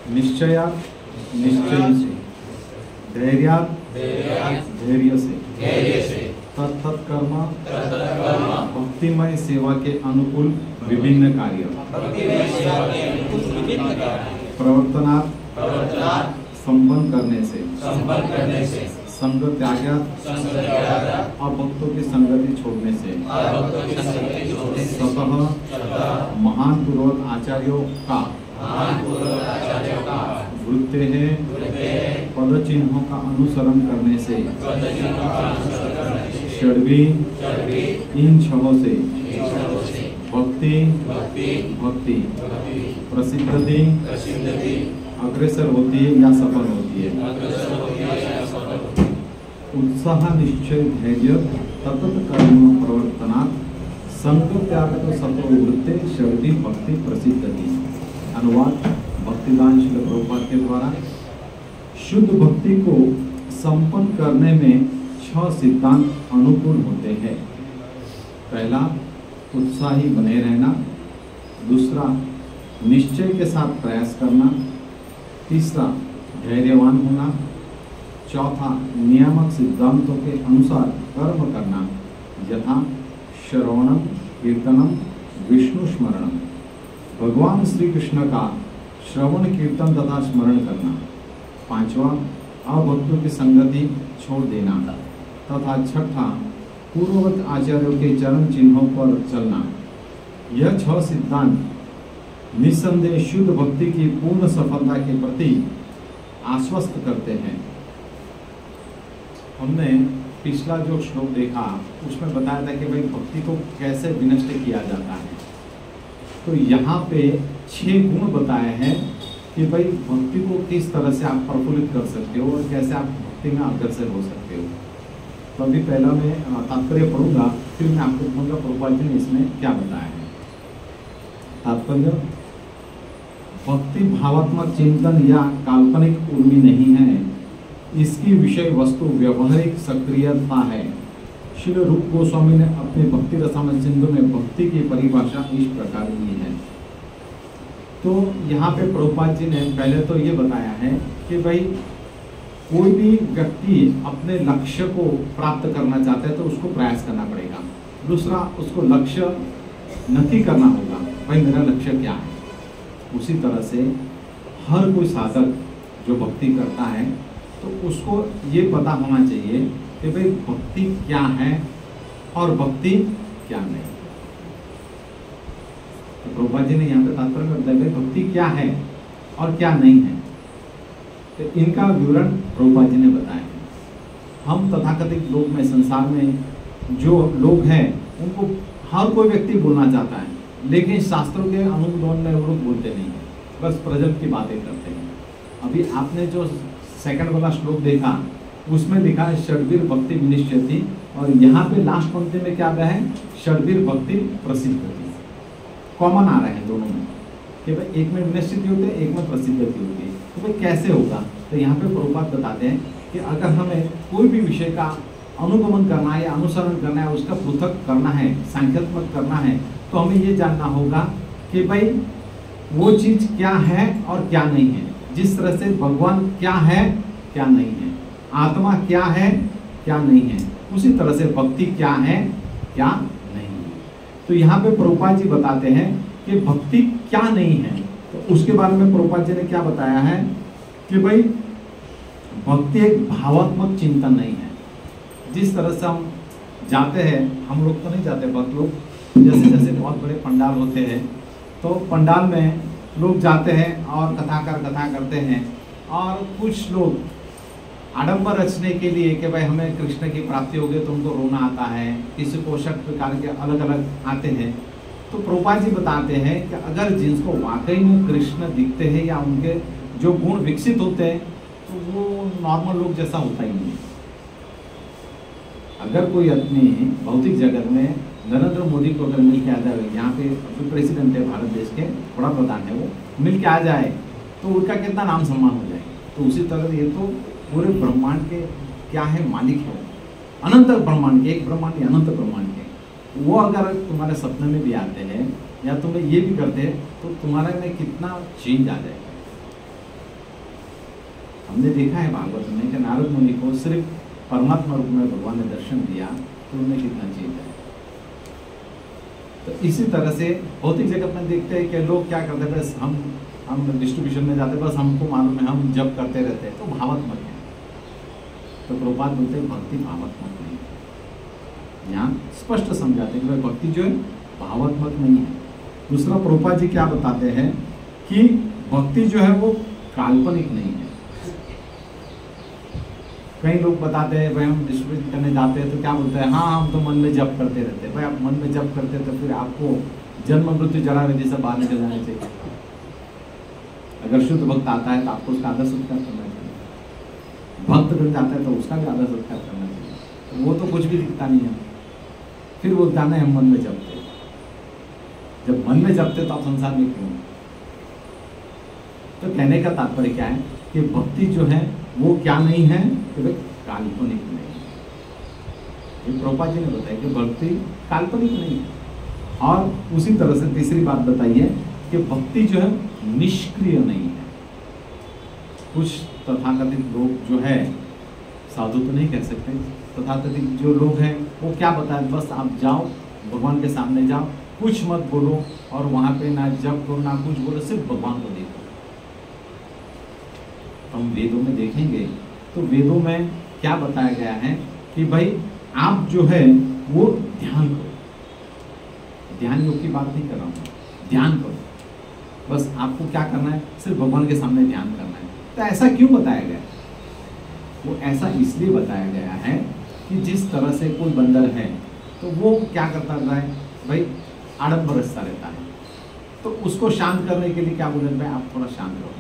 निश्चयात् निश्चय से, धैर्यात् धैर्य से, तत्त कर्म भक्तिमय सेवा के अनुकूल विभिन्न कार्य, प्रवर्तनात् संपन्न करने से, संग त्यागात् अभक्तों की संगति छोड़ने से, स्वतः महान पूर्वक आचार्यों का वृत्ते है पद चिन्हों का अनुसरण करने से, षड्वी इन छहों से भक्ति प्रसिद्धि अग्रसर होती है या सफल होती है। उत्साह निश्चय धैर्य तत्त कर्म प्रवर्तनात् संग त्याग सतो वृत्ते षड्वी भक्ति प्रसिद्धि। अनुवाद भक्तिदान श्रील प्रभुपाद के द्वारा। शुद्ध भक्ति को संपन्न करने में 6 सिद्धांत अनुकूल होते हैं। पहला, उत्साही बने रहना। दूसरा, निश्चय के साथ प्रयास करना। तीसरा, धैर्यवान होना। चौथा, नियामक सिद्धांतों के अनुसार कर्म करना, यथा श्रवणम कीर्तनम विष्णु स्मरणम। भगवान श्री कृष्ण का श्रवण कीर्तन तथा स्मरण करना। पांचवा, अभक्तों की संगति छोड़ देना। तथा छठा, पूर्ववत आचार्यों के चरण चिन्हों पर चलना। यह 6 सिद्धांत निस्संदेह शुद्ध भक्ति की पूर्ण सफलता के प्रति आश्वस्त करते हैं। हमने पिछला जो श्लोक देखा उसमें बताया था कि भाई भक्ति को कैसे विनष्ट किया जाता है। तो यहाँ पे 6 गुण बताए हैं कि भाई भक्ति को किस तरह से आप प्रफुल्लित कर सकते हो और कैसे आप भक्ति में अग्रसर हो सकते हो। तो अभी पहला मैं तात्पर्य पढ़ूंगा, फिर मैं आपको कहूँगा प्रभुपाद जी ने इसमें क्या बताया है। तात्पर्य, भक्ति भावात्मक चिंतन या काल्पनिक उर्मी नहीं है, इसकी विषय वस्तु व्यवहारिक सक्रियता है। श्री रूप गोस्वामी ने अपने भक्ति रसामृत सिंधु में भक्ति की परिभाषा इस प्रकार की है। तो यहाँ पे प्रभुपाद जी ने पहले तो ये बताया है कि भाई कोई भी व्यक्ति अपने लक्ष्य को प्राप्त करना चाहता है तो उसको प्रयास करना पड़ेगा। दूसरा, उसको लक्ष्य नक्की करना होगा, भाई मेरा लक्ष्य क्या है। उसी तरह से हर कोई साधक जो भक्ति करता है तो उसको ये पता होना चाहिए कि भाई भक्ति क्या है और भक्ति क्या नहीं। तो प्रभुपाद जी ने यहाँ पे तात्पर्य करते हैं भक्ति क्या है और क्या नहीं है। तो इनका विवरण प्रभुपाद जी ने बताया है। हम तथाकथित लोग में, संसार में जो लोग हैं उनको हर कोई व्यक्ति बोलना चाहता है, लेकिन शास्त्रों के अनुमोदन में वो लोग बोलते नहीं है, बस प्रेजेंट की बातें करते हैं। अभी आपने जो सेकंड वाला श्लोक देखा उसमें लिखा है षड्वीर भक्ति विनिश्चयति, और यहाँ पे लास्ट पंक्ति में क्या है, षड्वीर भक्ति प्रसिद्धति। कॉमन आ रहे हैं दोनों में कि भाई एक में विनिश्चित होते हैं, एक में प्रसिद्धति होती है। तो भाई कैसे होगा, तो यहाँ पे प्रभुपाद बताते हैं कि अगर हमें कोई भी विषय का अनुगमन करना है या अनुसरण करना है, उसका पृथक करना है, सांख्यात्मक करना है, तो हमें ये जानना होगा कि भाई वो चीज़ क्या है और क्या नहीं है। जिस तरह से भगवान क्या है क्या नहीं है, आत्मा क्या है क्या नहीं है, उसी तरह से भक्ति क्या है क्या नहीं है। तो यहाँ पे प्रभुपाद जी बताते हैं कि भक्ति क्या नहीं है। तो उसके बारे में प्रभुपाद जी ने क्या बताया है कि भाई भक्ति एक भावात्मक चिंतन नहीं है। जिस तरह से हम जाते हैं, हम लोग तो नहीं जाते, भक्त लोग जैसे जैसे बहुत बड़े पंडाल होते हैं तो पंडाल में लोग जाते हैं और कथा करते हैं, और कुछ लोग आडंबर रचने के लिए कि भाई हमें कृष्ण की प्राप्ति हो गई तो उनको रोना आता है, किसी को शक प्रकार के अलग अलग आते हैं। तो प्रभुपाद जी बताते हैं कि अगर जिनको वाकई में कृष्ण दिखते हैं या उनके जो गुण विकसित होते हैं तो वो नॉर्मल लोग जैसा होता ही नहीं। अगर कोई अपनी भौतिक जगत में नरेंद्र मोदी को अगर मिल के आ जाए, यहाँ पे अभी प्रेसिडेंट है भारत देश के, बड़ा प्रधान है, वो मिल के आ जाए तो उनका कितना नाम सम्मान हो जाए। तो उसी तरह ये तो पूरे ब्रह्मांड के क्या है, मालिक है, अनंत ब्रह्मांड के, एक ब्रह्मांड के अनंत ब्रह्मांड के। वो अगर तुम्हारे सपने में भी आते हैं या तुम्हें ये भी करते हैं तो तुम्हारे में कितना चेंज आ जाएगा। हमने देखा है भागवत में कि नारद मुनि को सिर्फ परमात्मा रूप में भगवान ने दर्शन दिया तो उन्हें कितना चीज है। तो इसी तरह से भौतिक जगत में देखते हैं कि लोग क्या करते हैं, बस हम डिस्ट्रीब्यूशन में जाते हैं, बस हमको मालूम है, हम जप करते रहते हैं, तो भावात्मक है। तो प्रभुपाद बोलते हैं भक्ति भावात्मक नहीं है। यहाँ स्पष्ट समझाते हैं कि भक्ति जो है भावात्मक नहीं है। दूसरा प्रभुपाद जी क्या बताते हैं कि भक्ति जो है वो काल्पनिक नहीं है। कई लोग बताते हैं भाई हम डिस्ट्रीब्यूट करने जाते हैं तो क्या बोलते हैं, हाँ हम तो मन में जप करते रहते हैं। भाई आप मन में जप करते हैं तो फिर आपको जन्म मृत्यु जरा जैसा बाहर निकल जाना चाहिए। अगर शुद्ध भक्त आता है तो आपको उसका आदर सत्कार करना चाहिए। भक्त बन जाता है तो उसका भी आदर सत्कार करना चाहिए। तो वो तो कुछ भी दिखता नहीं है। फिर वो जाना है हम मन में जपते। जब मन में जपते तो आप संसार में क्यों? तो कहने का तात्पर्य क्या है कि भक्ति जो है वो क्या नहीं है, कि भाई काल्पनिक नहीं है। ये प्रभुपाद जी ने बताया कि भक्ति काल्पनिक नहीं है। और उसी तरह से तीसरी बात बताइए कि भक्ति जो है निष्क्रिय नहीं है। कुछ तथाकथित लोग जो है, साधु तो नहीं कह सकते, तथाकथित जो लोग हैं वो क्या बताएं, बस आप जाओ भगवान के सामने जाओ, कुछ मत बोलो और वहां पे ना जप करो ना कुछ बोलो, सिर्फ भगवान को देखो। हम वेदों में देखेंगे तो वेदों में क्या बताया गया है कि भाई आप जो है वो ध्यान करो। ध्यान योग की बात नहीं कर रहा हूँ, ध्यान करो। बस आपको क्या करना है, सिर्फ भगवान के सामने ध्यान करना है। तो ऐसा क्यों बताया गया? वो ऐसा इसलिए बताया गया है कि जिस तरह से कोई बंदर है तो वो क्या करता रहता है, भाई आड़म्बर रचता रहता है। तो उसको शांत करने के लिए क्या बोले, भाई आप थोड़ा शांत रहो।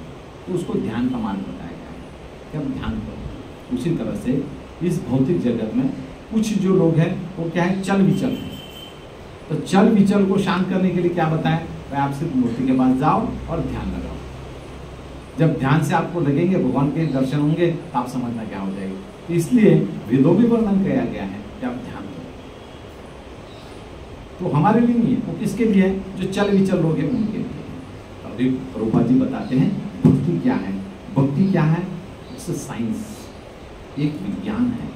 तो उसको ध्यान का मार्ग बताया गया है कि आप ध्यान करो। उसी तरह से इस भौतिक जगत में कुछ जो लोग हैं वो क्या है, चल विचल है। तो चल विचल को शांत करने के लिए क्या बताएं, भाई आप सिर्फ मूर्ति के पास जाओ और ध्यान लगाओ। जब ध्यान से आपको लगेंगे भगवान के दर्शन होंगे तो आप समझना क्या हो जाएगी। इसलिए वेदों में वर्णन किया गया है कि आप ध्यान करो। तो हमारे लिए नहीं है, वो किसके लिए है, जो चल विचल लोग हैं उनके लिए। अभी प्रभुपाद जी बताते हैं भक्ति क्या है। भक्ति क्या है, इट्स साइंस, एक विज्ञान है।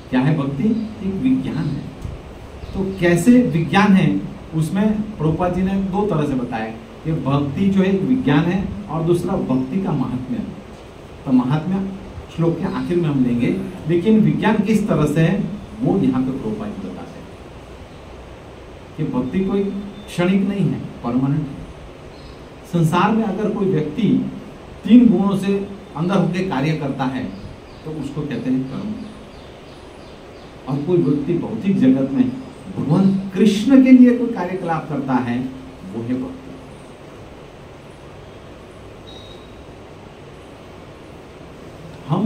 क्या है भक्ति, एक विज्ञान है। तो कैसे विज्ञान है, उसमें प्रभुपाद जी ने दो तरह से बताया कि भक्ति जो है एक विज्ञान है और दूसरा भक्ति का महात्म्य। तो महात्म्य श्लोक के आखिर में हम लेंगे, लेकिन विज्ञान किस तरह से है वो यहाँ पे प्रभुपाद जी बताते हैं कि भक्ति कोई क्षणिक नहीं है, परमानेंट है। संसार में अगर कोई व्यक्ति 3 गुणों से अंदर होकर कार्य करता है तो उसको कहते हैं कर्म। और कोई व्यक्ति भौतिक जगत में भगवान कृष्ण के लिए कोई कार्यकलाप करता है वो है भक्ति। हम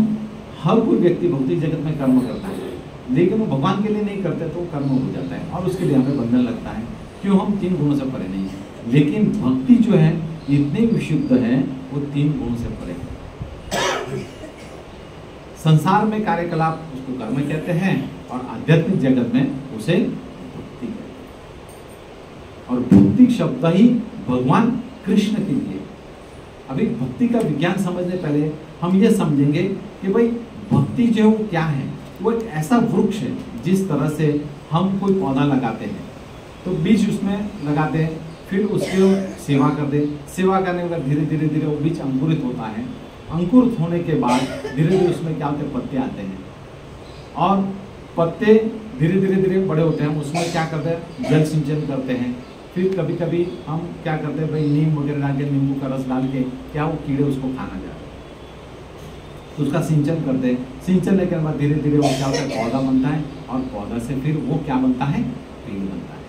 हर कोई व्यक्ति भौतिक जगत में कर्म करता है, लेकिन वो भगवान के लिए नहीं करते तो कर्म हो जाता है और उसके लिए हमें बंधन लगता है। क्यों, हम 3 गुणों से परे नहीं है। लेकिन भक्ति जो है इतनी विशुद्ध है, वो 3 गुणों से परे है। संसार में कार्यकलाप उसको कर्म कहते हैं और आध्यात्मिक जगत में उसे भक्ति कहते हैं। और भक्ति शब्द ही भगवान कृष्ण के लिए। अभी भक्ति का विज्ञान समझने पहले हम ये समझेंगे कि भाई भक्ति जो है वो क्या है। वो एक ऐसा वृक्ष है, जिस तरह से हम कोई पौधा लगाते हैं तो बीज उसमें लगाते हैं, फिर उसकी सेवा कर दे। सेवा करने के बाद धीरे धीरे धीरे वो बीज अंकुरित होता है। अंकुरित होने के बाद धीरे धीरे उसमें क्या होते हैं, पत्ते आते हैं और पत्ते धीरे धीरे धीरे बड़े होते हैं। उसमें क्या करते हैं, जल सिंचन करते हैं। फिर कभी कभी हम क्या करते हैं, भाई नीम वगैरह डाल के, नींबू का रस डाल के क्या वो कीड़े उसको खाना जा रहे हैं तो उसका सिंचन करते हैं। सिंचन के बाद धीरे धीरे वो क्या होता है, पौधा बनता है और पौधा से फिर वो क्या बनता है, पेड़ बनता है।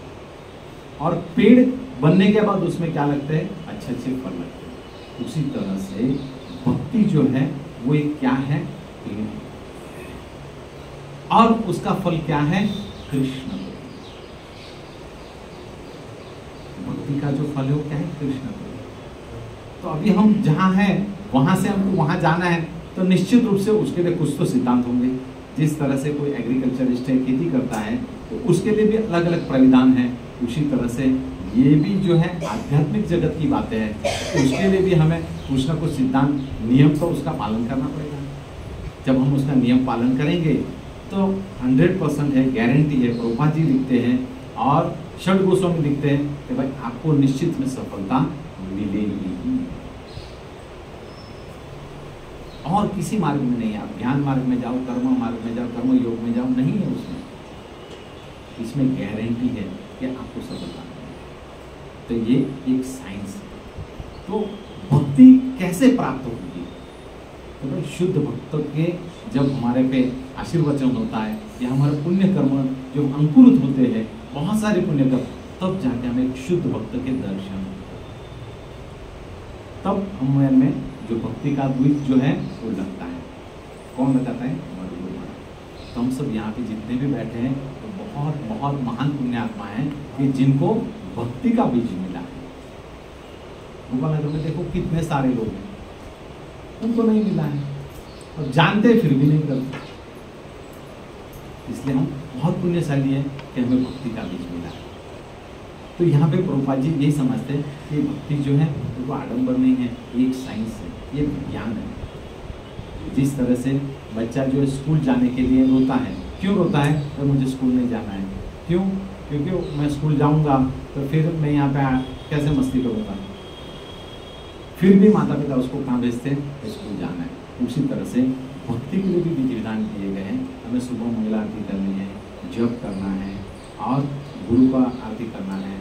और पेड़ बनने के बाद उसमें क्या लगते हैं, अच्छे अच्छे फल लगते हैं। उसी तरह से भक्ति जो है वो एक क्या है, पेड़ है। और उसका फल क्या है, कृष्ण। भक्ति का जो फल है वो क्या है, कृष्ण। तो अभी हम जहाँ हैं वहां से हमको वहां जाना है तो निश्चित रूप से उसके लिए कुछ तो सिद्धांत होंगे। जिस तरह से कोई एग्रीकल्चरिस्ट है, खेती करता है, तो उसके लिए भी अलग अलग प्राविधान है। उसी तरह से ये भी जो है आध्यात्मिक जगत की बातें हैं, तो उसके लिए भी हमें कुछ ना कुछ सिद्धांत नियम तो उसका पालन करना पड़ेगा। जब हम उसका नियम पालन करेंगे तो 100% है, गारंटी है, प्रभुपाद जी लिखते हैं और षड गोस्वामी लिखते हैं कि भाई आपको निश्चित में सफलता मिलेगी। और किसी मार्ग में नहीं, आप ज्ञान मार्ग में जाओ, कर्म मार्ग में जाओ, कर्म योग में जाओ, नहीं है उसमें। इसमें गारंटी है कि आपको सफलता मिलेगी। तो ये एक साइंस है। तो भक्ति कैसे प्राप्त होगी? तो भाई शुद्ध भक्त के जब हमारे पे आशीर्वचन होता है या हमारे पुण्य कर्म जो अंकुरित होते हैं, बहुत सारे पुण्य कर्म, तब जाके हमें एक शुद्ध भक्त के दर्शन होते हैं। तब हमें जो भक्ति का द्वीप जो है वो लगता है। कौन लगाता है? हमारे गुरु महाराज। तो हम सब यहाँ पे जितने भी बैठे हैं तो बहुत बहुत महान पुण्यात्मा हैं कि जिनको भक्ति का बीज मिला है। गोपाल नगर में देखो कितने सारे लोग हैं, उनको नहीं मिला है और जानते फिर भी नहीं करते। इसलिए हम बहुत पुण्यशाली हैं कि हमें भक्ति का बीज मिला है। तो यहाँ पे प्रभुपाद जी यही समझते हैं कि भक्ति जो है वो आडंबर नहीं है, एक साइंस है, ये विज्ञान है। जिस तरह से बच्चा जो है स्कूल जाने के लिए रोता है, क्यों रोता है? तो मुझे स्कूल नहीं जाना है। क्यों? क्योंकि मैं स्कूल जाऊँगा तो फिर मैं यहाँ पे कैसे मस्ती करूँगा। फिर भी माता पिता उसको कहाँ भेजते हैं? स्कूल जाना है। उसी तरह से भक्ति के लिए भी विधि विधान किए गए हैं। हमें सुबह मंगला आरती करनी है, जप करना है और गुरु का आरती करना है,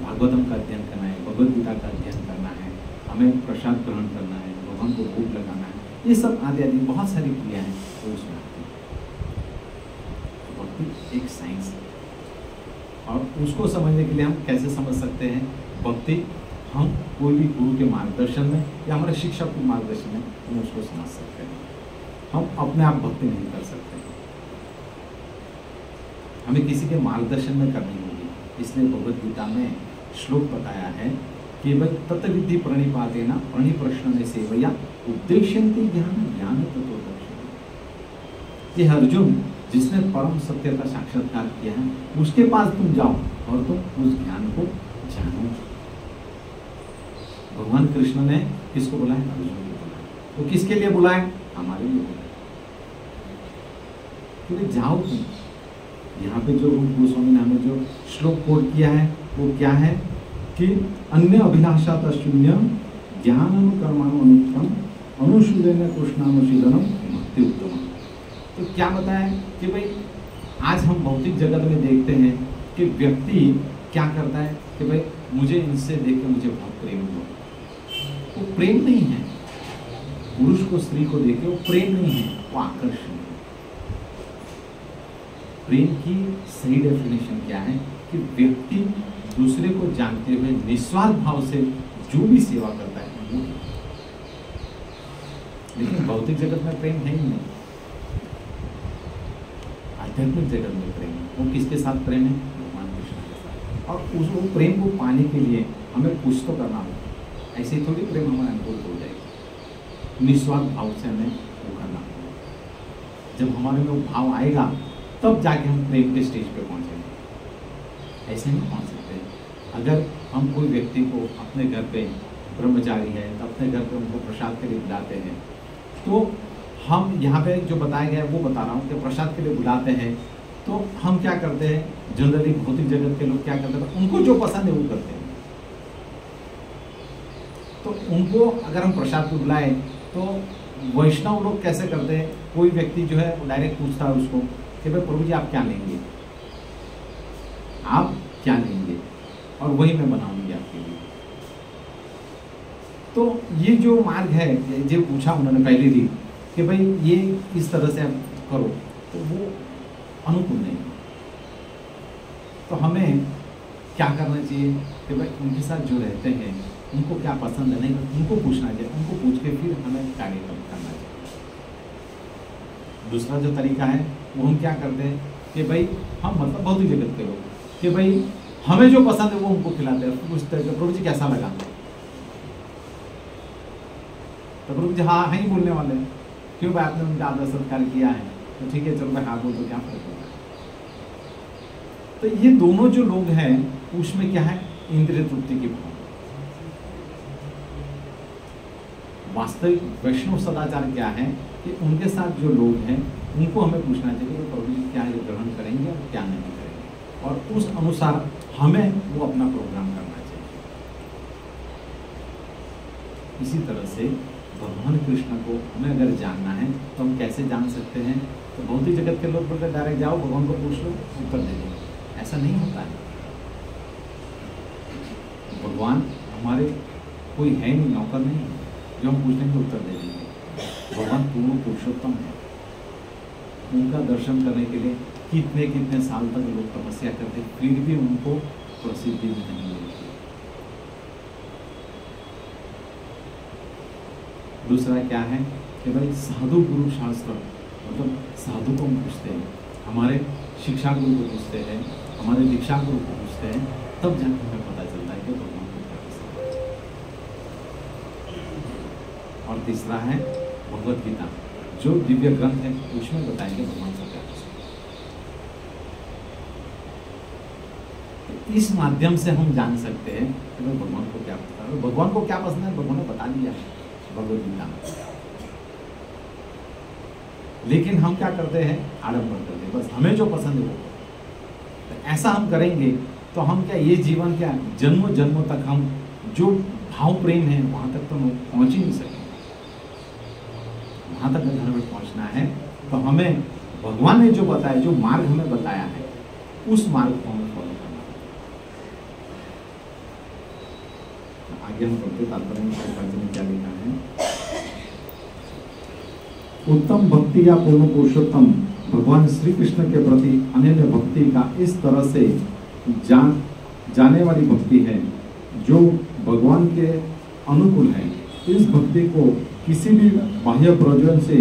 भागवतम का अध्ययन करना है, भगवद गीता का अध्ययन करना है, हमें प्रसाद ग्रहण करना है, भगवान को भोग लगाना है। ये सब आदि आदि बहुत सारी क्रिया हैं तो उसमें आती है। भक्ति एक साइंस है और उसको समझने के लिए हम कैसे समझ सकते हैं? भक्ति हम कोई भी गुरु के मार्गदर्शन में या हमारे शिक्षक के मार्गदर्शन में हम उसको समझ सकते हैं। हम अपने आप भक्ति नहीं कर सकते, हमें किसी के मार्गदर्शन में करनी होगी। इसलिए भगवद गीता में श्लोक बताया है कि भाई तत्विधि प्रणिपातेन प्रणिप्रश्न सेवया उद्देश्यन्ति ज्ञान तत्वदर्शन। ये अर्जुन जिसने परम सत्य का साक्षात्कार किया है उसके पास तुम जाओ और तुम उस ज्ञान को जानो। भगवान कृष्ण ने किसको बुलाया? अर्जुन को बुलाया। तो किसके लिए बुलाया? हमारे लिए बुलाया। क्योंकि जाओ तुम। यहाँ पे जो रूप गोस्वामी ने हमें जो श्लोक कोट किया है वो क्या है कि अन्य अभिलाषा शून्य ज्ञानम कर्मानुत्तम अनुशीलन कृष्णानुशीलनम भक्ति उत्तम। तो क्या बताया कि भाई आज हम भौतिक जगत में देखते हैं कि व्यक्ति क्या करता है कि भाई मुझे इनसे देख के मुझे बहुत प्रेम हुआ। वो प्रेम नहीं है, पुरुष को स्त्री को देख के वो प्रेम नहीं है, वो आकर्षण है। प्रेम की सही डेफिनेशन क्या है कि व्यक्ति दूसरे को जानते हुए निस्वार्थ भाव से जो भी सेवा करता है वो। लेकिन भौतिक जगत में प्रेम है ही नहीं, आध्यात्मिक जगत में प्रेम है। वो किसके साथ प्रेम है? भगवान कृष्ण के साथ। और उस प्रेम को पाने के लिए हमें कुछ तो करना होगा। ऐसे ही थोड़ी प्रेम हमारे अनुकूल हो जाएगी। निस्वार्थ भाव से हमें वो करना होगा। जब हमारे में वो भाव आएगा तब जाके हम प्रेम के स्टेज पे पहुंचेंगे। ऐसे नहीं पहुंच सकते। अगर हम कोई व्यक्ति को अपने घर पे ब्रह्मचारी है तो अपने घर पे उनको प्रसाद के लिए बुलाते हैं, तो हम यहाँ पे जो बताया गया है वो बता रहा हूँ कि प्रसाद के लिए बुलाते हैं तो हम क्या करते हैं? जनरली भौतिक जगत के लोग क्या करते हैं? उनको जो पसंद है वो करते हैं। तो उनको अगर हम प्रसाद को बुलाएं तो वैष्णव लोग कैसे करते हैं? कोई व्यक्ति जो है डायरेक्ट पूछता है उसको कि भाई प्रभु जी आप क्या लेंगे, आप क्या लेंगे, और वही मैं बनाऊंगी आपके लिए। तो ये जो मार्ग है, जो पूछा उन्होंने पहले भी कि भाई ये इस तरह से आप करो, तो वो अनुकूल नहीं। तो हमें क्या करना चाहिए कि भाई उनके साथ जो रहते हैं उनको क्या पसंद है, नहीं उनको पूछना चाहिए। उनको पूछ के फिर हमें कार्यक्रम करना चाहिए। दूसरा जो तरीका है वो हम क्या करते हैं कि भाई हम मतलब भौतिक जगत के लोग कि भाई हमें जो पसंद है वो उनको खिलाते हैं। पूछते हैं प्रभु जी कैसा लगा, तो प्रभु जी हाँ ही बोलने वाले हैं। क्यों भाई आपने उनका आदर सत्कार किया है तो ठीक है चलो भाई हाँ बोल, तो क्या फर्क होता है। तो ये दोनों जो लोग हैं उसमें क्या है, इंद्रिय तृप्ति की भाव। वास्तविक वैष्णव सदाचार क्या है कि उनके साथ जो लोग हैं उनको हमें पूछना चाहिए कि प्रभु जी क्या ये ग्रहण करेंगे और क्या नहीं करेंगे, और उस अनुसार हमें वो अपना प्रोग्राम करना चाहिए। इसी तरह से भगवान कृष्ण को हमें अगर जानना है तो हम कैसे जान सकते हैं? तो बहुत ही जगत के लोग बोलते डायरेक्ट जाओ भगवान को पूछ लो उत्तर दे दो, ऐसा नहीं होता है। भगवान हमारे कोई है नहीं, नौकर नहीं है जो हम पूछने के उत्तर दे देंगे। भगवान पूर्ण पुरुषोत्तम है, उनका दर्शन करने के लिए कितने कितने साल तक लोग तपस्या करते, फिर भी उनको प्रसिद्धि नहीं मिलती। दूसरा क्या है कि भाई साधु गुरु शास्त्र, मतलब साधु को हम पूछते हैं, हमारे शिक्षा गुरु को पूछते हैं, हमारे दीक्षा गुरु को पूछते हैं, तब जाकर हमें पता चलता है कि भगवान को क्या पसंद है। और तीसरा है भगवत गीता, जो दिव्य ग्रंथ है उसमें बताएंगे भगवान को क्या पसंद है। तो इस माध्यम से हम जान सकते हैं कि भगवान को क्या पसंद है। भगवान को क्या पसंद है भगवान ने बता दिया भगवत गीता में, लेकिन हम क्या करते हैं, आडंबर करते हैं, बस हमें जो पसंद है वो। तो ऐसा हम करेंगे तो हम क्या ये जीवन क्या जन्मों जन्मों तक हम जो भाव प्रेम है वहां तक तो हम पहुंच ही नहीं सकेंगे। वहां तक अगर हमें पहुंचना है तो हमें भगवान ने जो बताया, जो मार्ग हमें बताया है, उस मार्ग को हमें फॉलो करना है। आगे हम पढ़ते तात्पर्य में क्या लिखा है, उत्तम भक्ति या पूर्ण पुरुषोत्तम भगवान श्री कृष्ण के प्रति अनन्य भक्ति का इस तरह से जाने वाली भक्ति है जो भगवान के अनुकूल है। इस भक्ति को किसी भी बाह्य प्रयोजन से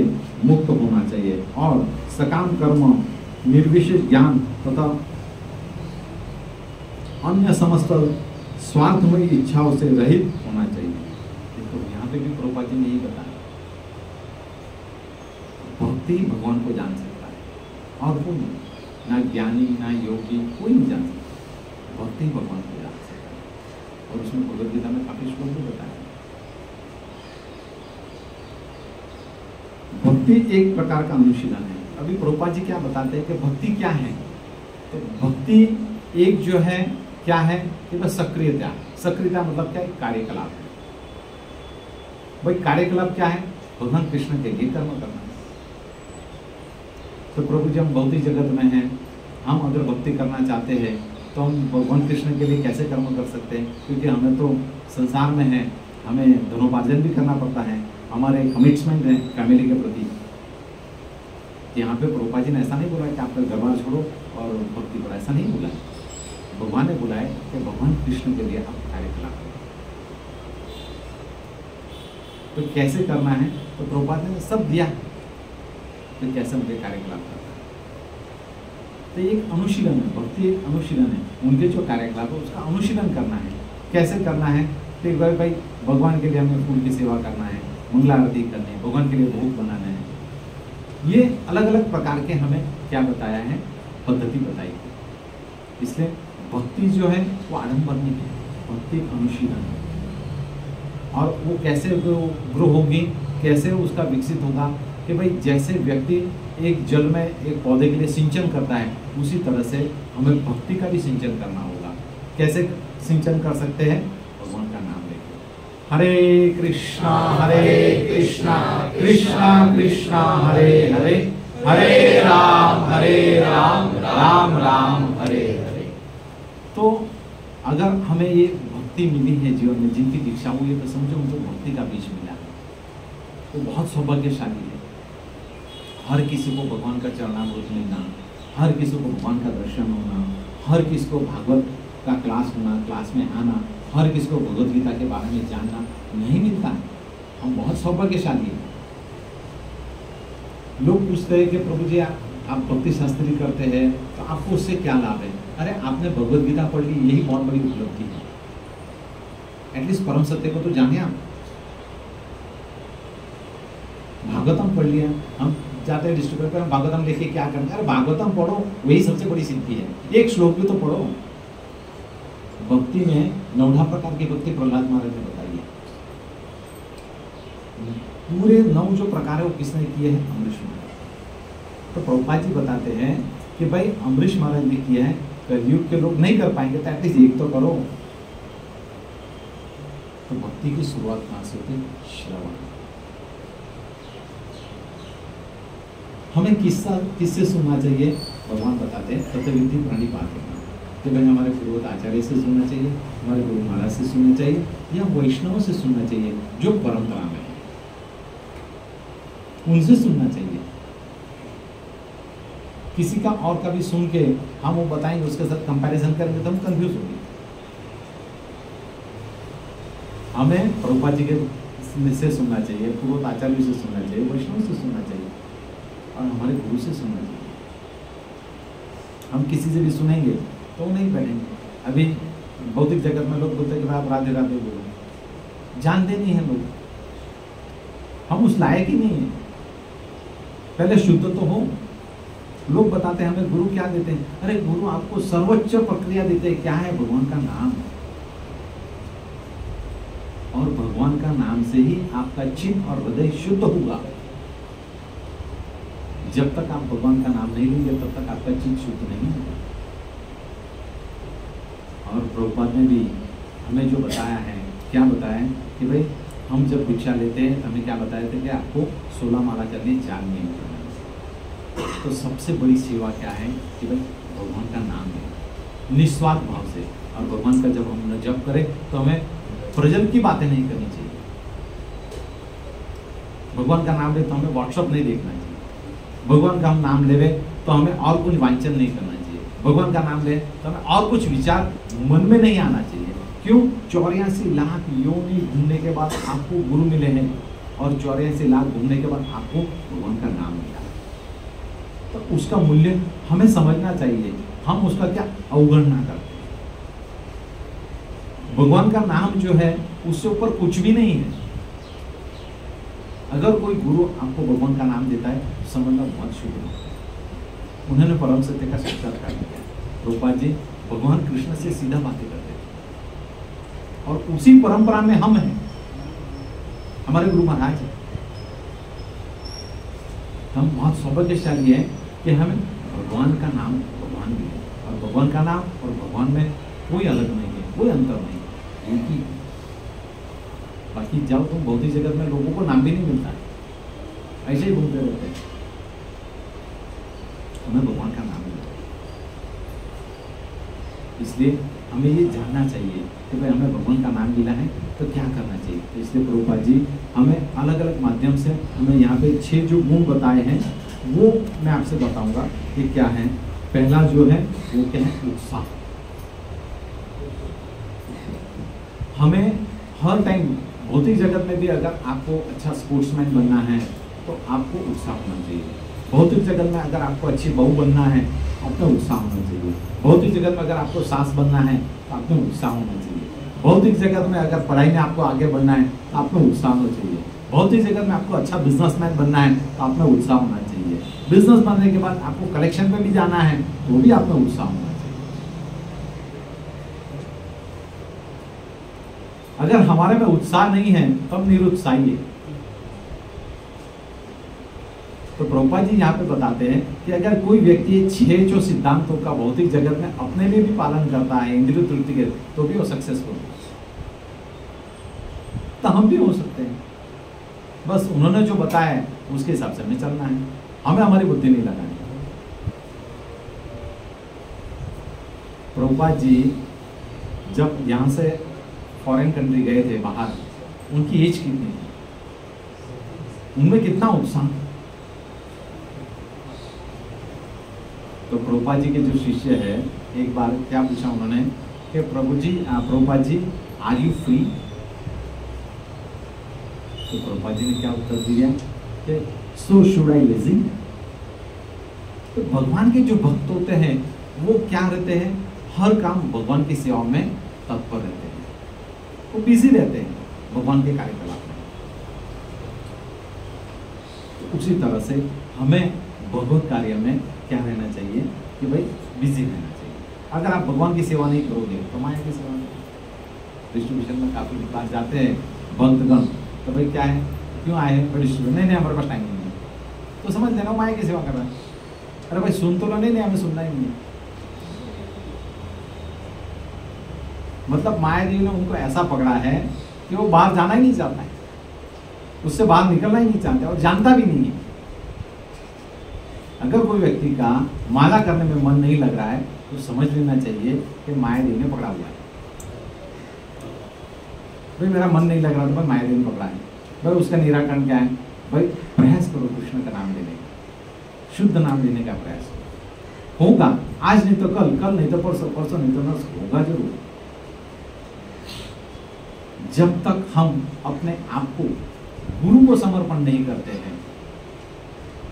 मुक्त होना चाहिए और सकाम कर्म, निर्विशेष ज्ञान तथा अन्य समस्त स्वार्थमयी इच्छाओं से रहित होना चाहिए। देखो यहाँ पे भी प्रभुपाद जी ने यही बताया, भक्ति भगवान को जान सकता है और कोई नहीं, ना ज्ञानी ना योगी कोई नहीं जान सकता, भक्ति भगवान को जान सकता है। और उसमें भगवद गीता में काफी श्लोक भी बताया। भक्ति एक प्रकार का अनुशीलन है। अभी प्रभुपाद जी क्या बताते हैं कि भक्ति क्या है, तो भक्ति एक जो है क्या है कि बस सक्रियता। सक्रियता मतलब क्या है, कार्यकलाप है। भाई कार्यकलाप क्या है, भगवान कृष्ण के लिए कर्म करना। तो प्रभु जी हम भौतिक जगत में हैं, हम अगर भक्ति करना चाहते हैं तो हम भगवान कृष्ण के लिए कैसे कर्म कर सकते हैं, क्योंकि हमें तो संसार में है, हमें धनोपार्जन भी करना पड़ता है, हमारे कमिटमेंट है फैमिली के प्रति। यहाँ पे प्रभुपाद जी ने ऐसा नहीं बोला कि आपका घर बार छोड़ो और भक्ति करो, ऐसा नहीं बोला। भगवान ने बोला है कि भगवान कृष्ण के लिए आप कार्यकलाप करो। तो कैसे करना है, तो प्रभुपाद ने सब दिया, तो कैसे उनके कार्यकलाप करना है। तो एक अनुशीलन है, भक्ति एक अनुशीलन है, उनके जो कार्यकलाप है उसका अनुशीलन करना है। कैसे करना है, तो एक बार भाई भगवान के लिए हमें फूल की सेवा करना है, मंगला आरती करनी है, भगवान के लिए भोग बनाना है। ये अलग अलग प्रकार के हमें क्या बताया है, पद्धति बताई है। इसलिए भक्ति जो है वो आडंबर नहीं है, भक्ति एक अनुशीलन है। और वो कैसे ग्रो होगी, कैसे उसका विकसित होगा कि भाई जैसे व्यक्ति एक जल में एक पौधे के लिए सिंचन करता है, उसी तरह से हमें भक्ति का भी सिंचन करना होगा। कैसे सिंचन कर सकते हैं, भगवान का नाम लेकर। हरे कृष्णा कृष्णा कृष्णा हरे हरे, हरे राम राम राम हरे हरे। तो अगर हमें ये भक्ति मिली है जीवन में, जिनकी दीक्षा हुई है, तो समझो उनको भक्ति का बीज मिला है, तो बहुत सौभाग्यशाली है। हर किसी को भगवान का चरणामृत मिलना, हर किसी को भगवान का दर्शन होना, हर किसी को भागवत का क्लास होना, क्लास में आना, हर किसी को भगवद गीता के बारे में जानना नहीं मिलता है। हम बहुत सौभाग्यशाली हैं। लोग पूछते हैं कि प्रभु जी आप भक्ति शास्त्री करते हैं तो आपको उससे क्या लाभ है। अरे आपने भगवद गीता पढ़ ली, यही बहुत बड़ी उपलब्धि है। एटलीस्ट परम सत्य को तो जाने आप। भागवतम पढ़ लिया, हम जाते हैं डिस्ट्रीब्यूटर पे, भागवतम लेके क्या करना? अरे भागवतम पढ़ो, वही सबसे बड़ी सिद्धि है। एक श्लोक भी तो पढ़ो। भक्ति में 9 प्रकार की भक्ति प्रहलाद महाराज ने बताई है। पूरे 9 जो प्रकार है वो किसने किए हैं? अम्बरीश महाराज। तो प्रभुपाद जी बताते हैं कि भाई अम्बरीश महाराज ने किया है, कलयुग के लोग नहीं कर पाएंगे तो एटलीस्ट एक तो करो। तो भक्ति की शुरुआत कहाँ से होती? श्रवण। हमें किससे सुनना चाहिए? भगवान बताते हैं तत्वविधि प्रणिपाते हैं कि भाई हमारे पूर्वत आचार्य से सुनना चाहिए, हमारे गुरु महाराज से सुनना चाहिए, या वैष्णव से सुनना चाहिए जो परंपरा में है, उनसे सुनना चाहिए। किसी का और का भी सुन के हम वो बताएंगे, उसके साथ कंपैरिजन करेंगे तो हम कंफ्यूज होंगे। हमें प्रभुपाद जी के से सुनना चाहिए, पूर्वत आचार्य से सुनना चाहिए, वैष्णव से सुनना चाहिए और हमारे गुरु से सुनना चाहिए। हम किसी से भी सुनेंगे तो नहीं बैठेंगे। अभी भौतिक जगत में लोग बोलते हैं कि आप राधे राधे बोलो, जानते नहीं हैं लोग, हम उस लायक ही नहीं है। पहले शुद्ध तो हो। लोग बताते हैं हमें गुरु क्या देते हैं? अरे गुरु आपको सर्वोच्च प्रक्रिया देते हैं। क्या है? भगवान का नाम। और भगवान का नाम से ही आपका चित्त और हृदय शुद्ध होगा। जब तक आप भगवान का नाम नहीं लेंगे तब तक आपका चित्त शुद्ध नहीं होगा। और प्रभुपाद ने भी हमें जो बताया है, क्या बताया है कि भाई हम जब भिक्षा लेते हैं तो हमें क्या बताया था कि आपको 16 माला करनी, 4 नियम करना। तो सबसे बड़ी सेवा क्या है कि भाई भगवान का नाम है निस्वार्थ भाव से। और भगवान का जब हम जप करें तो हमें प्रजल की बातें नहीं करनी चाहिए। भगवान का नाम ले तो हमें व्हाट्सअप नहीं देखना चाहिए। भगवान का हम नाम ले तो हमें और कुछ वांछन नहीं करना चाहिए। भगवान का नाम ले तो हमें और कुछ विचार मन में नहीं आना चाहिए। क्यों? 84 लाख योनि घूमने के बाद आपको गुरु मिले हैं और 84 लाख घूमने के बाद आपको भगवान का नाम मिला। तो उसका मूल्य हमें समझना चाहिए। हम उसका क्या अवगणना करते हैं। भगवान का नाम जो है उससे ऊपर कुछ भी नहीं है। अगर कोई गुरु आपको भगवान का नाम देता है समझना बहुत शुभ है। उन्होंने परम सत्य का साक्षात्कार किया। प्रभुपाद जी भगवान कृष्ण से सीधा बातें करते थे और उसी परंपरा में हम हैं। हमारे गुरु महाराज हैं। हम बहुत सौभाग्यशाली हैं कि हमें भगवान का नाम भगवान भी है। और भगवान का नाम और भगवान में कोई अलग नहीं है, कोई अंतर नहीं, एक ही। बाकी जाओ तुम भौतिक जगत में लोगों को नाम भी नहीं मिलता है, ऐसे ही घूमते रहते हैं। हमें भगवान का नाम मिलता है। इसलिए हमें ये जानना चाहिए कि भाई हमें भगवान का नाम मिला है तो क्या करना चाहिए। तो इसलिए प्रभुपाद जी हमें अलग अलग माध्यम से हमें यहाँ पे 6 जो गुण बताए हैं वो मैं आपसे बताऊंगा कि क्या है। पहला जो है वो क्या है? उत्साह। हमें हर टाइम भौतिक जगत में भी अगर आपको अच्छा स्पोर्ट्समैन बनना है तो आपको उत्साह होना चाहिए। भौतिक जगत में अगर आपको अच्छी बहू बनना है आपको उत्साह होना चाहिए। भौतिक जगत में अगर आपको सास बनना है तो आपको उत्साह होना चाहिए। भौतिक जगत में अगर पढ़ाई में आपको आगे बढ़ना है तो आपको उत्साह होना चाहिए। भौतिक जगत में आपको अच्छा बिजनेसमैन बनना है तो आप में उत्साह होना चाहिए। बिजनेस बनने के बाद आपको कलेक्शन पे भी जाना है तो भी आप में उत्साह होना चाहिए। अगर हमारे में उत्साह नहीं है तो हम निरुत्साही है। तो प्रभुपाद जी यहाँ पे बताते हैं कि अगर कोई व्यक्ति 6 जो सिद्धांतों का भौतिक जगत में अपने लिए भी पालन करता है इंद्रिय तृप्ति के, तो भी वो सक्सेसफुल है। तो हम भी हो सकते हैं। बस उन्होंने जो बताया है उसके हिसाब से हमें चलना है। हमें हमारी बुद्धि नहीं लगानी। प्रभुपाद जी जब यहाँ से फॉरेन कंट्री गए थे बाहर, उनकी एज कितनी थी? उनमें कितना उत्साह। तो प्रभुपाद जी के जो शिष्य है एक बार क्या पूछा उन्होंने कि Prabhupada ji are you free? तो प्रभुपाद जी ने क्या उत्तर दिया कि सो शुड आई लेजी। तो भगवान के जो भक्त होते हैं वो क्या रहते हैं? हर काम भगवान की सेवा में तत्पर रहते हैं। वो बिजी रहते हैं भगवान के कार्यकलाप में। उसी तरह से हमें भगवत कार्य में क्या रहना चाहिए कि भाई बिजी रहना चाहिए। अगर आप भगवान की सेवा नहीं करोगे तो माया की सेवा नहीं। डिस्ट्रीब्यूशन में काफ़ी पास जाते हैं भक्तगण, तो भाई क्या है, क्यों आए हैं डिस्ट्रीब्यूशन, नहीं हमारे पास टाइम नहीं है, तो समझ लेना माया की सेवा कर रहा है। अरे भाई सुन तो लो, नहीं हमें सुनना ही नहीं है। मतलब माया देवी ने उनको ऐसा पकड़ा है कि वो बाहर जाना ही नहीं चाहता है, उससे बाहर निकलना ही नहीं चाहते और जानता भी नहीं है। अगर कोई व्यक्ति का माला करने में मन नहीं लग रहा है तो समझ लेना चाहिए कि माया देवी ने पकड़ा हुआ है। भाई मेरा मन नहीं लग रहा, तो भाई माया देवी ने पकड़ा है। भाई उसका निराकरण क्या है, भाई प्रयास करो कृष्ण का नाम लेने का, शुद्ध नाम लेने का प्रयास करो। होगा आज नहीं तो कल, कल नहीं तो परसों, परसों नहीं तो नरसों, होगा जरूर। जब तक हम अपने आप को गुरु को समर्पण नहीं करते हैं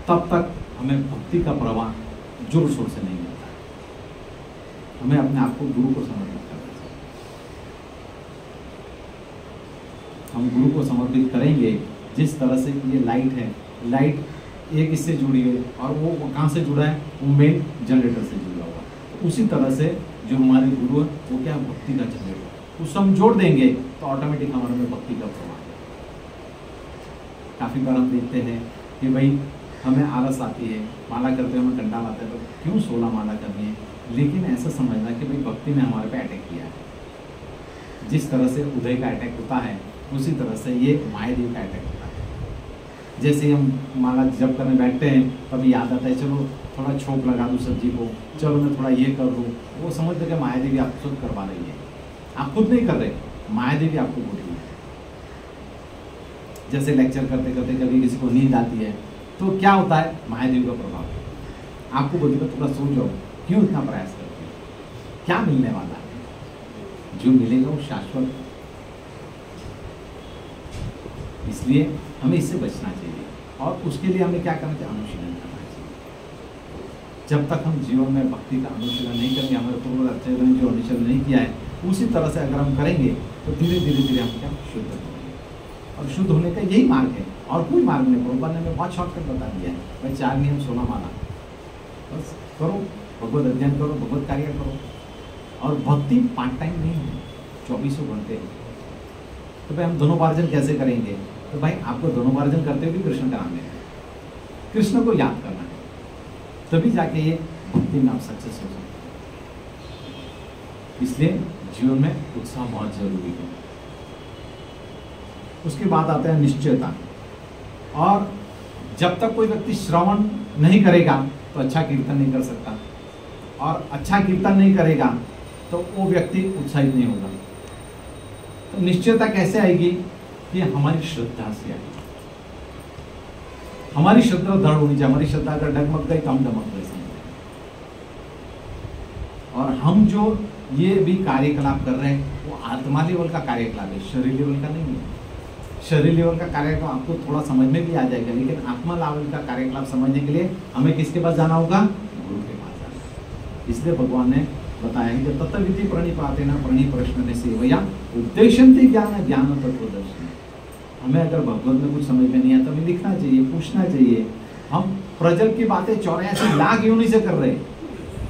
तब तक हमें भक्ति का प्रवाह जोर शोर से नहीं मिलता। हमें अपने आप को गुरु को समर्पित करना चाहिए। हम गुरु को समर्पित करेंगे जिस तरह से ये लाइट है, लाइट एक इससे जुड़ी है और वो कहाँ से जुड़ा है, वो मेन जनरेटर से जुड़ा हुआ है। तो उसी तरह से जो हमारे गुरु है वो क्या, भक्ति का जनरेटर, उसको हम जोड़ देंगे तो ऑटोमेटिक हमारे में भक्ति का प्रवाह। काफ़ी बार हम देखते हैं कि भाई हमें आलस आती है, माला करते हमें कंटाल आता है, तो क्यों 16 माला करनी है। लेकिन ऐसा समझना कि भाई भक्ति ने हमारे पे अटैक किया है। जिस तरह से उदय का अटैक होता है उसी तरह से ये मायादेव का अटैक होता है। जैसे हम माला जप करने बैठते हैं तभी याद आता है चलो थोड़ा छोंक लगा दूँ सब्जी को, चलो मैं थोड़ा ये कर दूँ, वो समझते कि मायादेवी आपको खुद करवा रही है। आप खुद नहीं कर रहे, मायादेवी आपको बोल रही है। जैसे लेक्चर करते करते कभी किसी को नींद आती है तो क्या होता है, महादेव का प्रभाव आपको बोलते हैं थोड़ा सो जाओ, क्यों इतना प्रयास करते हो, क्या मिलने वाला है, जो मिलेगा वो शाश्वत। इसलिए हमें इससे बचना चाहिए और उसके लिए हमें क्या करना चाहिए, अनुशीलन करना चाहिए। जब तक हम जीवन में भक्ति का अनुशीलन नहीं करेंगे, हमारे पूर्व आचार्यों ने जो अनुशीलन नहीं किया है उसी तरह से अगर हम करेंगे तो धीरे धीरे हम क्या शुद्ध होंगे। और शुद्ध होने का यही मार्ग है और कोई मार्ग नहीं। प्रभुपाद ने बहुत शॉर्टकट बता दिया है, भाई 4 नियम 16 माला, बस करो, भगवत अध्ययन करो, भगवत कार्य करो। और भक्ति पार्ट टाइम नहीं है, 24 घंटे है। तो भाई हम धनोपार्जन कैसे करेंगे, तो भाई आपको धनोपार्जन करते हुए कृष्ण का नाम लेना है, कृष्ण को याद करना है, तभी जाके ये भक्ति में आप सक्सेस हो सकते हैं। इसलिए जीवन में उत्साह बहुत जरूरी है। उसके बाद आता है निश्चयता। और जब तक कोई व्यक्ति श्रवण नहीं करेगा तो अच्छा कीर्तन नहीं कर सकता, और अच्छा कीर्तन नहीं करेगा तो वो व्यक्ति उत्साहित नहीं होगा। तो निश्चयता कैसे आएगी कि हमारी श्रद्धा से आएगी। हमारी श्रद्धा दृढ़ होनी चाहिए। हमारी श्रद्धा अगर डगमग गई तो हम डगमग गए समझे। और हम जो ये भी कार्यकलाप कर रहे हैं वो आत्मा लेवल का कार्यकलाप है, शरीर लेवल का नहीं है। शरीर लेवल का कार्यक्रम आपको थोड़ा समझ में भी आ जाएगा, लेकिन आत्मा लेवल का कार्यक्रम समझने के लिए हमें किसके पास जाना होगा, गुरु के पास जाना होगा। इसलिए भगवान ने बताया कि तत्विधि प्रणिपाते न प्रणिप्रश्न सेवया उद्देश्यन्ति ज्ञान ज्ञान तत्वदर्शन। हमें अगर भगवत में कुछ समझ में नहीं आता, हमें लिखना चाहिए, पूछना चाहिए। हम प्रजल की बातें 84 लाख योनि से कर रहे हैं,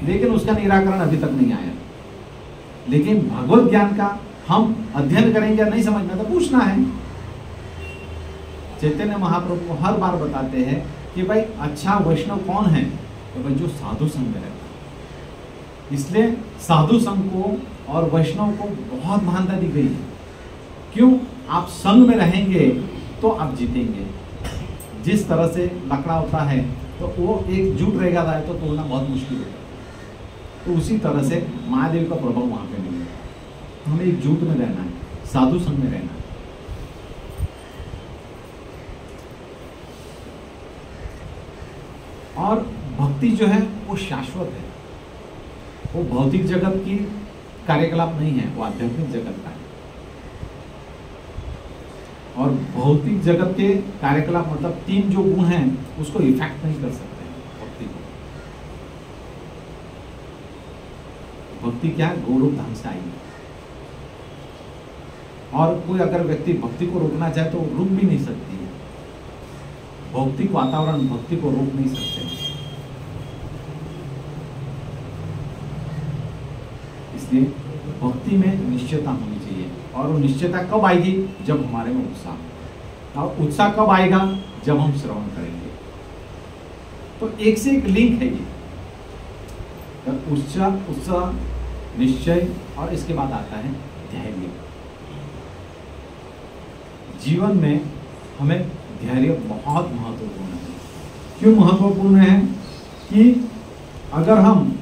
लेकिन उसका निराकरण अभी तक नहीं आया। लेकिन भगवत ज्ञान का हम अध्ययन करेंगे, नहीं समझ में तो पूछना है। चैतन्य महाप्रभु हर बार बताते हैं कि भाई अच्छा वैष्णव कौन है, तो भाई जो साधु संग में रहता है। इसलिए साधु संग को और वैष्णव को बहुत महानता दी गई है। क्यों, आप संग में रहेंगे तो आप जीतेंगे। जिस तरह से लकड़ा होता है तो वो एकजुट रहेगा तो तोड़ना बहुत मुश्किल होता है। तो उसी तरह से महादेव का प्रभाव वहाँ पे नहीं है। हमें एकजुट में रहना है, साधु संग में रहना है। और भक्ति जो है वो शाश्वत है, वो भौतिक जगत की कार्यकलाप नहीं है, वो आध्यात्मिक जगत का है। और भौतिक जगत के कार्यकलाप मतलब 3 जो गुण हैं उसको इफेक्ट नहीं कर सकते हैं भक्ति को। भक्ति क्या है, गौरव धाम से आई। और कोई अगर व्यक्ति भक्ति को रोकना चाहे तो रुक भी नहीं सकती है। भौतिक वातावरण भक्ति को रोक नहीं सकते। इसलिए भक्ति में निश्चयता होनी चाहिए। और वो निश्चयता कब आएगी? जब हमारे में उत्साह। और उत्साह कब आएगा? जब हम श्रवण करेंगे। तो एक से एक लिंक है ये। उत्साह, निश्चय, और इसके बाद आता है धैर्य। जीवन में हमें धैर्य बहुत महत्वपूर्ण है। क्यों महत्वपूर्ण है? कि अगर हम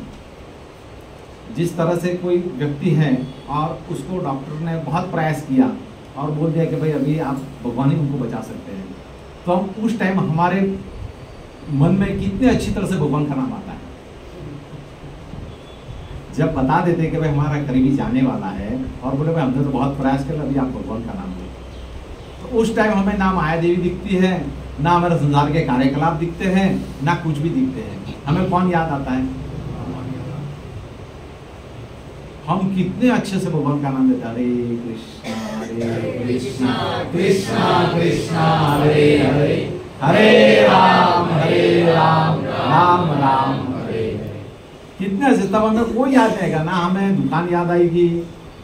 जिस तरह से कोई व्यक्ति है और उसको डॉक्टर ने बहुत प्रयास किया और बोल दिया कि भाई अभी आप भगवान ही उनको बचा सकते हैं, तो हम उस टाइम हमारे मन में कितने अच्छी तरह से भगवान का नाम आता है। जब बता देते कि भाई हमारा करीबी जाने वाला है और बोले भाई हमने तो बहुत प्रयास किया, अभी आप भगवान का नाम लो, तो उस टाइम हमें ना माया देवी दिखती है, ना हमारे संसार के कार्यकलाप दिखते हैं, ना कुछ भी दिखते हैं। हमें कौन याद आता है? हम कितने अच्छे से भगवान का नाम लेते हैं। हरे कृष्णा कृष्णा कृष्णा हरे हरे, हरे राम राम राम हरे हरे। कितने अच्छे, तब हमें कोई याद आएगा ना, हमें दुकान याद आएगी,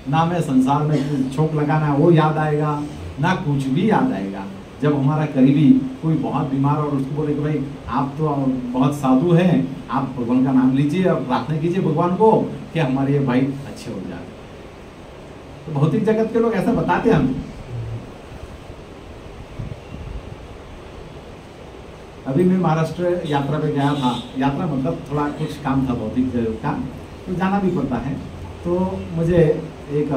ना हमें संसार में छोक लगाना है वो याद आएगा, ना कुछ भी याद आएगा। जब हमारा करीबी कोई बहुत बीमार और उसको बोले कि भाई आप तो बहुत साधु हैं, आप भगवान का नाम लीजिए और प्रार्थना कीजिए भगवान को कि हमारे ये भाई अच्छे हो जाए। तो भौतिक जगत के लोग ऐसा बताते हैं हम। अभी मैं महाराष्ट्र यात्रा पे गया था। यात्रा मतलब थोड़ा कुछ काम था भौतिक जगत का, तो जाना भी पड़ता है। तो मुझे एक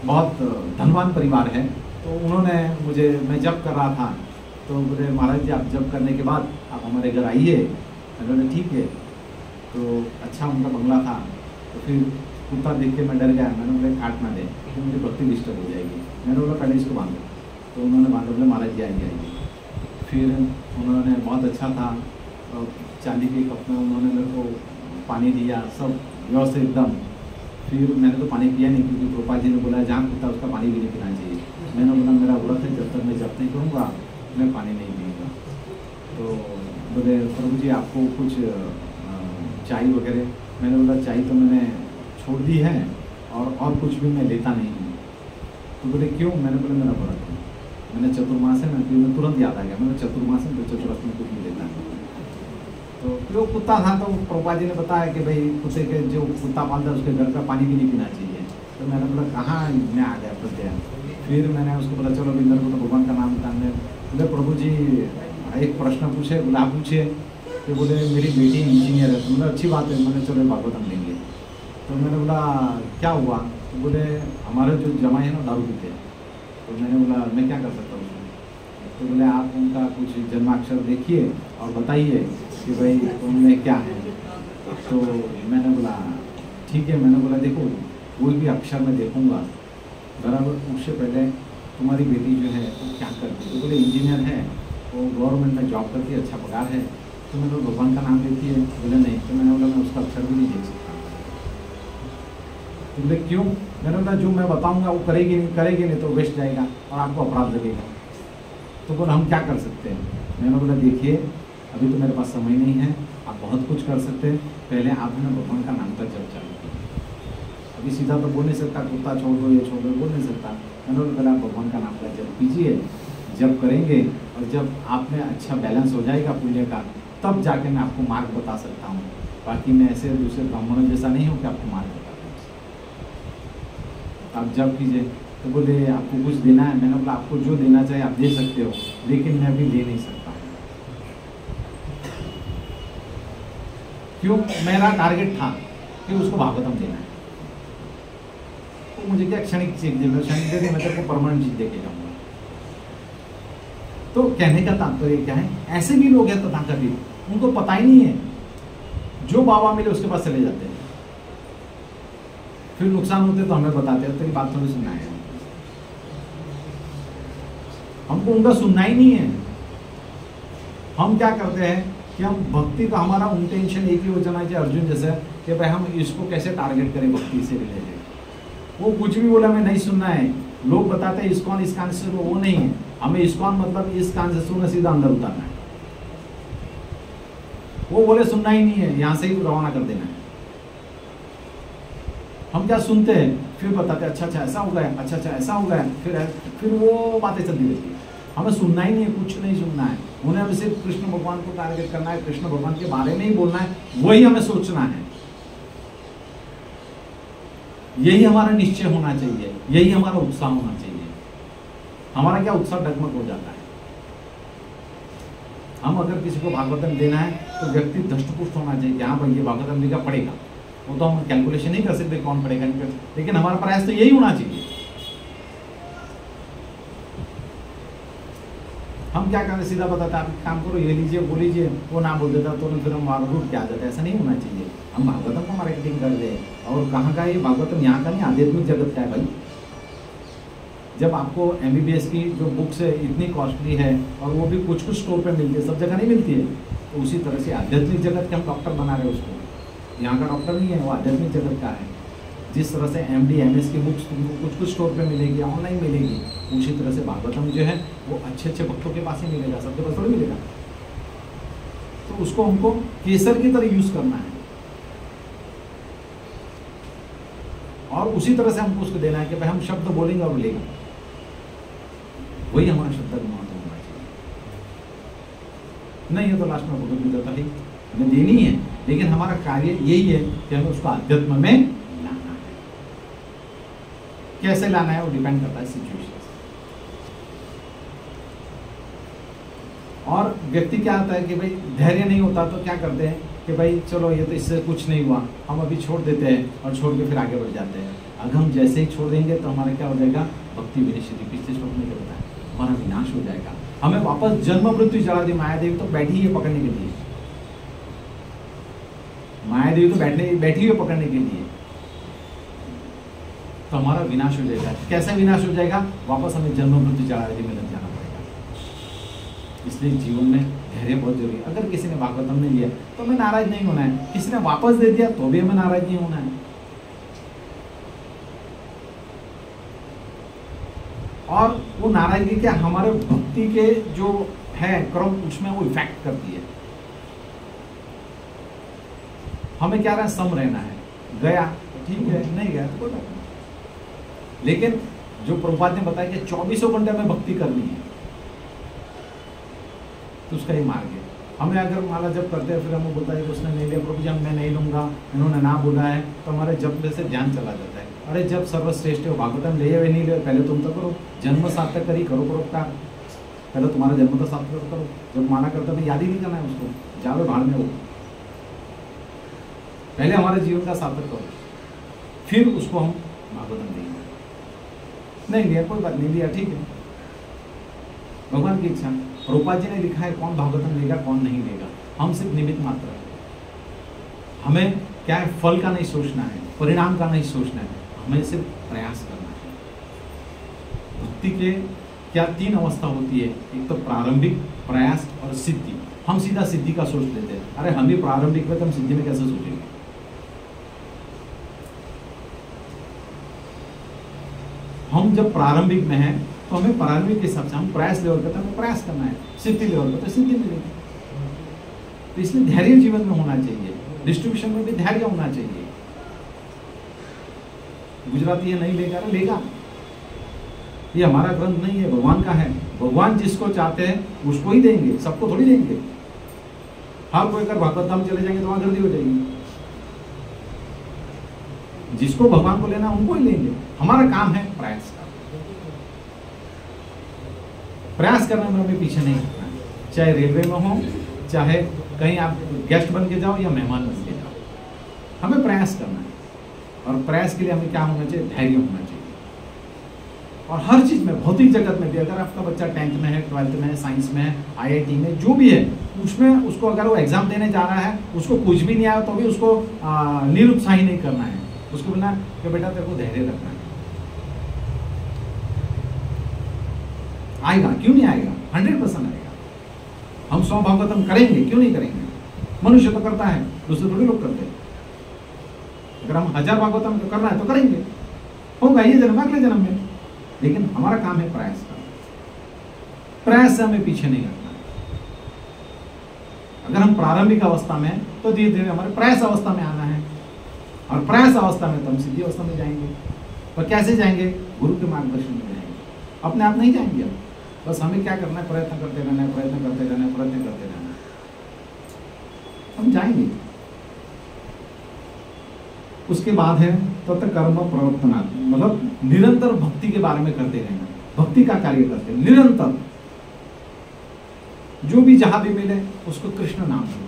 बहुत धनवान परिवार है, तो उन्होंने मुझे, मैं जप कर रहा था तो बोले महाराज जी आप जप करने के बाद आप हमारे घर आइए। मैंने ठीक है। तो अच्छा उनका बंगला था। तो फिर कुत्ता देख के मैं डर गया। मैंने बोले काट ना दे तो मुझे भक्ति डिस्टर्ब हो जाएगी। मैंने बोला पहले इसको बांधो। तो उन्होंने बांधा, बोले महाराज जी आइए आइए। फिर उन्होंने बहुत अच्छा था, चांदी के कप में उन्होंने मेरे को पानी दिया, सब व्यवस्थित एकदम। फिर मैंने तो पानी पिया नहीं, क्योंकि प्रभुपाद जी ने बोला जहाँ कुत्ता उसका पानी भी नहीं पीना चाहिए। मैंने बोला मेरा व्रत है, जब तक मैं जप नहीं करूँगा मैं पानी नहीं पीऊँगा। तो बोले प्रभु जी आपको कुछ चाय वगैरह? मैंने बोला चाय तो मैंने छोड़ दी है और कुछ भी मैं लेता नहीं हूँ। तो बोले क्यों? मैंने बोला मेरा व्रत है, मैंने चतुर्मास है ना, फिर मैं तुरंत याद आ गया मैंने चतुर्मास है, तो चतुर्मास में कुछ नहीं लेता है। तो फिर वो कुत्ता था, तो प्रभुपाद जी ने बताया कि भाई कुत्ते के जो कुत्ता पालता है उसके घर का पानी भी नहीं पीना चाहिए। तो मैंने बोला कहाँ मैं आ गया फंस गया। फिर मैंने उसको बोला चलो मेरे को तो भगवान का नाम बताने। बोले प्रभु जी एक प्रश्न पूछे? बोला आप पूछे। तो बोले मेरी बेटी इंजीनियर है। तो बोला अच्छी बात है। मैंने चलो भागवतम लेंगे। तो मैंने बोला क्या हुआ? तो बोले हमारे जो जमाई है ना दारू पीते। तो मैंने बोला मैं क्या कर सकता हूँ उसमें? तो बोले आप उनका कुछ जन्माक्षर देखिए और बताइए कि भाई उनमें क्या है। तो मैंने बोला ठीक है। मैंने बोला देखो कोई भी अक्षर मैं देखूँगा, बराबर उससे पहले तुम्हारी बेटी जो है वो क्या करती है? तो बोले इंजीनियर है, वो गवर्नमेंट में जॉब करती है, अच्छा पगार है। तो मैंने भगवान का नाम लेती है? बोले नहीं। तो मैंने बोला मैं उसका अक्षर भी नहीं देख सकता। तो बोले क्यों? मैंने बोला जो मैं बताऊंगा वो करेगी नहीं तो वेस्ट जाएगा और आपको अपराध लगेगा। तो बोला हम क्या कर सकते हैं? मैंने बोला देखिए अभी तो मेरे पास समय नहीं है, आप बहुत कुछ कर सकते हैं, पहले आप है ना भगवान का नाम का जप चालू कीजिए। अभी सीधा तो बोल नहीं सकता कुत्ता छोड़ दो ये छोड़ दो, बोल नहीं सकता। मैंने बोला पहले आप भगवान का नाम का जप कीजिए। जब करेंगे और जब आप में अच्छा बैलेंस हो जाएगा पुण्य का, तब जाके मैं आपको मार्ग बता सकता हूँ। बाकी मैं ऐसे दूसरे ब्राह्मणों जैसा नहीं हूँ कि आपको मार्ग बता दूँ। आप जब कीजिए। तो बोले आपको कुछ देना है? मैंने बोला आपको जो देना चाहिए आप दे सकते हो, लेकिन मैं अभी दे नहीं सकता। क्यों? मेरा टारगेट था कि उसको भागवतम देना है। तो मुझे क्या क्षणिक चीज दे, क्षणिक दे मैं तेरे को परमानेंट चीज दे के जाऊंगा। तो कहने का तात्पर्य क्या है? ऐसे भी लोग हैं तथाकथित, उनको पता ही नहीं है, जो बाबा मिले उसके पास चले जाते हैं, फिर नुकसान होते तो हमें बताते हैं तेरी बात थोड़ी सुनना है। हमको उनका सुनना ही नहीं है। हम क्या करते हैं कि हम भक्ति का हमारा इंटेंशन एक ही हो जाना चाहिए अर्जुन जैसे कि भाई हम इसको कैसे टारगेट करें भक्ति से रिलेटेड। वो कुछ भी बोला मैं नहीं सुनना है। लोग बताते हैं इस्कॉन इसकान से वो नहीं है। हमें इस्कॉन मतलब इस कान से सुनना सीधा अंदर उतारना है। वो बोले सुनना ही नहीं है, यहां से ही रवाना कर देना है। हम क्या सुनते हैं, फिर बताते अच्छा अच्छा ऐसा हो गया, अच्छा अच्छा ऐसा हो गया, फिर वो बातें चलती रहती है। हमें सुनना ही नहीं है, कुछ नहीं सुनना है। उन्हें हमें सिर्फ कृष्ण भगवान को टारगेट करना है, कृष्ण भगवान के बारे में ही बोलना है, वही हमें सोचना है। यही हमारा निश्चय होना चाहिए, यही हमारा उत्साह होना चाहिए। हमारा क्या उत्साह डगमग हो जाता है। हम अगर किसी को भागवतम देना है तो व्यक्ति दष्टपुष्ट होना चाहिए, हाँ भाई ये भागवतम लिखा पड़ेगा। वो तो हम कैलकुलेशन नहीं कर सकते कौन पड़ेगा, लेकिन हमारा प्रयास तो यही होना चाहिए। हम क्या करें, सीधा बताते आप काम करो, ये लीजिए वो लीजिए, वो ना बोल देता तो फिर हम रूट क्या आ जाता है। ऐसा नहीं होना चाहिए। हम भागवतम को मार्केटिंग कर दे। और कहाँ का ये भागवतम, यहाँ का नहीं, आध्यात्मिक जगत का है भाई। जब आपको MBBS की जो बुक्स है इतनी कॉस्टली है और वो भी कुछ कुछ स्टोर पे मिलती है, सब जगह नहीं मिलती है, तो उसी तरह से आध्यात्मिक जगत के हम डॉक्टर बना रहे हैं उसको। यहाँ का डॉक्टर नहीं है, वो आध्यात्मिक जगत का है। जिस तरह से MD MS की बुक्स तुमको कुछ कुछ स्टोर पे मिलेगी, ऑनलाइन मिलेगी, उसी तरह से भागवतम जो है वो अच्छे अच्छे भक्तों के पास ही मिलेगा, सबके पास थोड़ी मिलेगा। तो उसको हमको केसर की तरह यूज करना है और उसी तरह से हमको उसको देना है कि भाई हम शब्द बोलेंगे और लेगा, वही हमारा शब्द का महत्व होना चाहिए। नहीं है तो लास्ट में भगवत गीता ही हमें देनी है, लेकिन हमारा कार्य यही है कि हमें उसको अध्यात्म में लाना है। कैसे लाना है वो डिपेंड करता है सिचुएशन से। और व्यक्ति क्या आता है कि भाई धैर्य नहीं होता तो क्या करते हैं कि भाई चलो ये तो इससे कुछ नहीं हुआ, हम अभी छोड़ देते हैं और छोड़ के फिर आगे बढ़ जाते हैं। अगर हम जैसे ही छोड़ देंगे तो हमारा क्या हो जाएगा, भक्ति विनिश्चित, पिछले श्लोक में क्या बताया, हमारा विनाश हो जाएगा। हमें वापस जन्म मृत्यु जला दी। माया देवी तो बैठी है पकड़ने के लिए, माया देवी तो बैठी है पकड़ने के लिए, तो हमारा विनाश हो जाएगा। कैसे विनाश हो जाएगा, वापस हमें जन्म मृत्यु जला दी में लग जाना पड़ेगा। इसलिए जीवन में धैर्य बहुत जरूरी है। अगर किसी ने भागवतम नहीं लिया तो हमें नाराज नहीं होना है, किसी ने वापस दे दिया तो भी हमें नाराज नहीं होना है। और वो नाराजगी क्या हमारे भक्ति के जो है क्रम उसमें वो इफेक्ट करती है। हमें क्या रहा, सम रहना है। गया तो ठीक है, नहीं गया तो कोई बात नहीं। लेकिन जो प्रभुपाद ने बताया कि 24 घंटे में भक्ति करनी है, तो उसका ही मार्ग है। हमें अगर माला जब करते हैं फिर हमें बोलता है कि उसने नहीं लिया, प्रभु जी मैं नहीं लूंगा, इन्होंने ना बोला है, तो हमारे जब से ध्यान चला जाता है। अरे जब सर्वश्रेष्ठ हो भागवतम ले हुए नहीं ले, पहले तुम तो करो, जन्म सार्थक करी करो परोपकार, पहले तुम्हारा जन्म तो सार्थक करो। जब माना करता तो याद ही नहीं करना है उसको, जाओ भाड़ में, वो पहले हमारे जीवन का सार्थक करो, फिर उसको हम भागवतम देंगे। नहीं लिया कोई बात नहीं, लिया ठीक है, भगवान की इच्छा। प्रभुपाद जी ने लिखा है कौन भागवतम लेगा कौन नहीं लेगा, हम सिर्फ निमित्त मात्र है। हमें क्या है, फल का नहीं सोचना है, परिणाम का नहीं सोचना है, हमें सिर्फ प्रयास करना है। भक्ति के क्या 3 अवस्था होती है, एक तो प्रारंभिक, प्रयास और सिद्धि। हम सीधा सिद्धि का सोच लेते हैं, अरे हम भी प्रारंभिक में तो हम सिद्धि में कैसे सोचेंगे। हम जब प्रारंभिक में हैं तो हमें प्रारंभिक के हिसाब से हम प्रयास लेवल पे हमें प्रयास करना है, सिद्धि लेवल पे तो सिद्धि मिलेगी। तो इसलिए धैर्य जीवन में होना चाहिए, डिस्ट्रीब्यूशन में भी धैर्य होना चाहिए। गुजराती है नहीं लेगा, अरे लेगा, ये हमारा ग्रंथ नहीं है, भगवान का है। भगवान जिसको चाहते हैं उसको ही देंगे, सबको थोड़ी देंगे। हर कोई अगर भागवत धाम चले जाएंगे तो वहां गर्दी हो जाएगी। जिसको भगवान को लेना उनको ही लेंगे। हमारा काम है प्रयास करना, प्रयास करने में हमें पीछे नहीं हटना, चाहे रेलवे में हो, चाहे कहीं आप गेस्ट बन के जाओ या मेहमान बन के जाओ, हमें प्रयास करना है। और प्रयास के लिए हमें क्या होना चाहिए, धैर्य होना चाहिए। और हर चीज में, भौतिक जगत में भी, अगर आपका बच्चा 10th में है, 12th में है, साइंस में है, IIT में, जो भी है, उसमें उसको अगर वो एग्जाम देने जा रहा है, उसको कुछ भी नहीं आया तो भी उसको निरुत्साही नहीं करना है। उसको बोलना कि बेटा तेरे को धैर्य रखना है, आएगा, क्यों नहीं आएगा, 100% आएगा। हम 100 भागवतम करेंगे, क्यों नहीं करेंगे। मनुष्य तो करता है, दूसरे थोड़ी लोग करते हैं। अगर हम 1000 भागवतम तो करना है तो करेंगे, होगा ये जन्म, अगले जन्म में। लेकिन हमारा काम है प्रयास करना। प्रयास से हमें पीछे नहीं हटना है। अगर हम प्रारंभिक अवस्था में हैं तो धीरे धीरे हमारे प्रयास अवस्था में आना है, और प्रयास अवस्था में तो हम सिद्धि अवस्था में जाएंगे। और कैसे जाएंगे? गुरु के मार्गदर्शन में जाएंगे, अपने आप नहीं जाएंगे। अब बस हमें क्या करना है? प्रयत्न करते रहना है, प्रयत्न करते रहना है, प्रयत्न करते रहना है, हम जाएंगे। उसके बाद है तत् कर्म प्रवर्तनात्, मतलब निरंतर भक्ति के बारे में करते रहना, भक्ति का कार्य करते निरंतर। जो भी जहां भी मिले उसको कृष्ण नाम दो,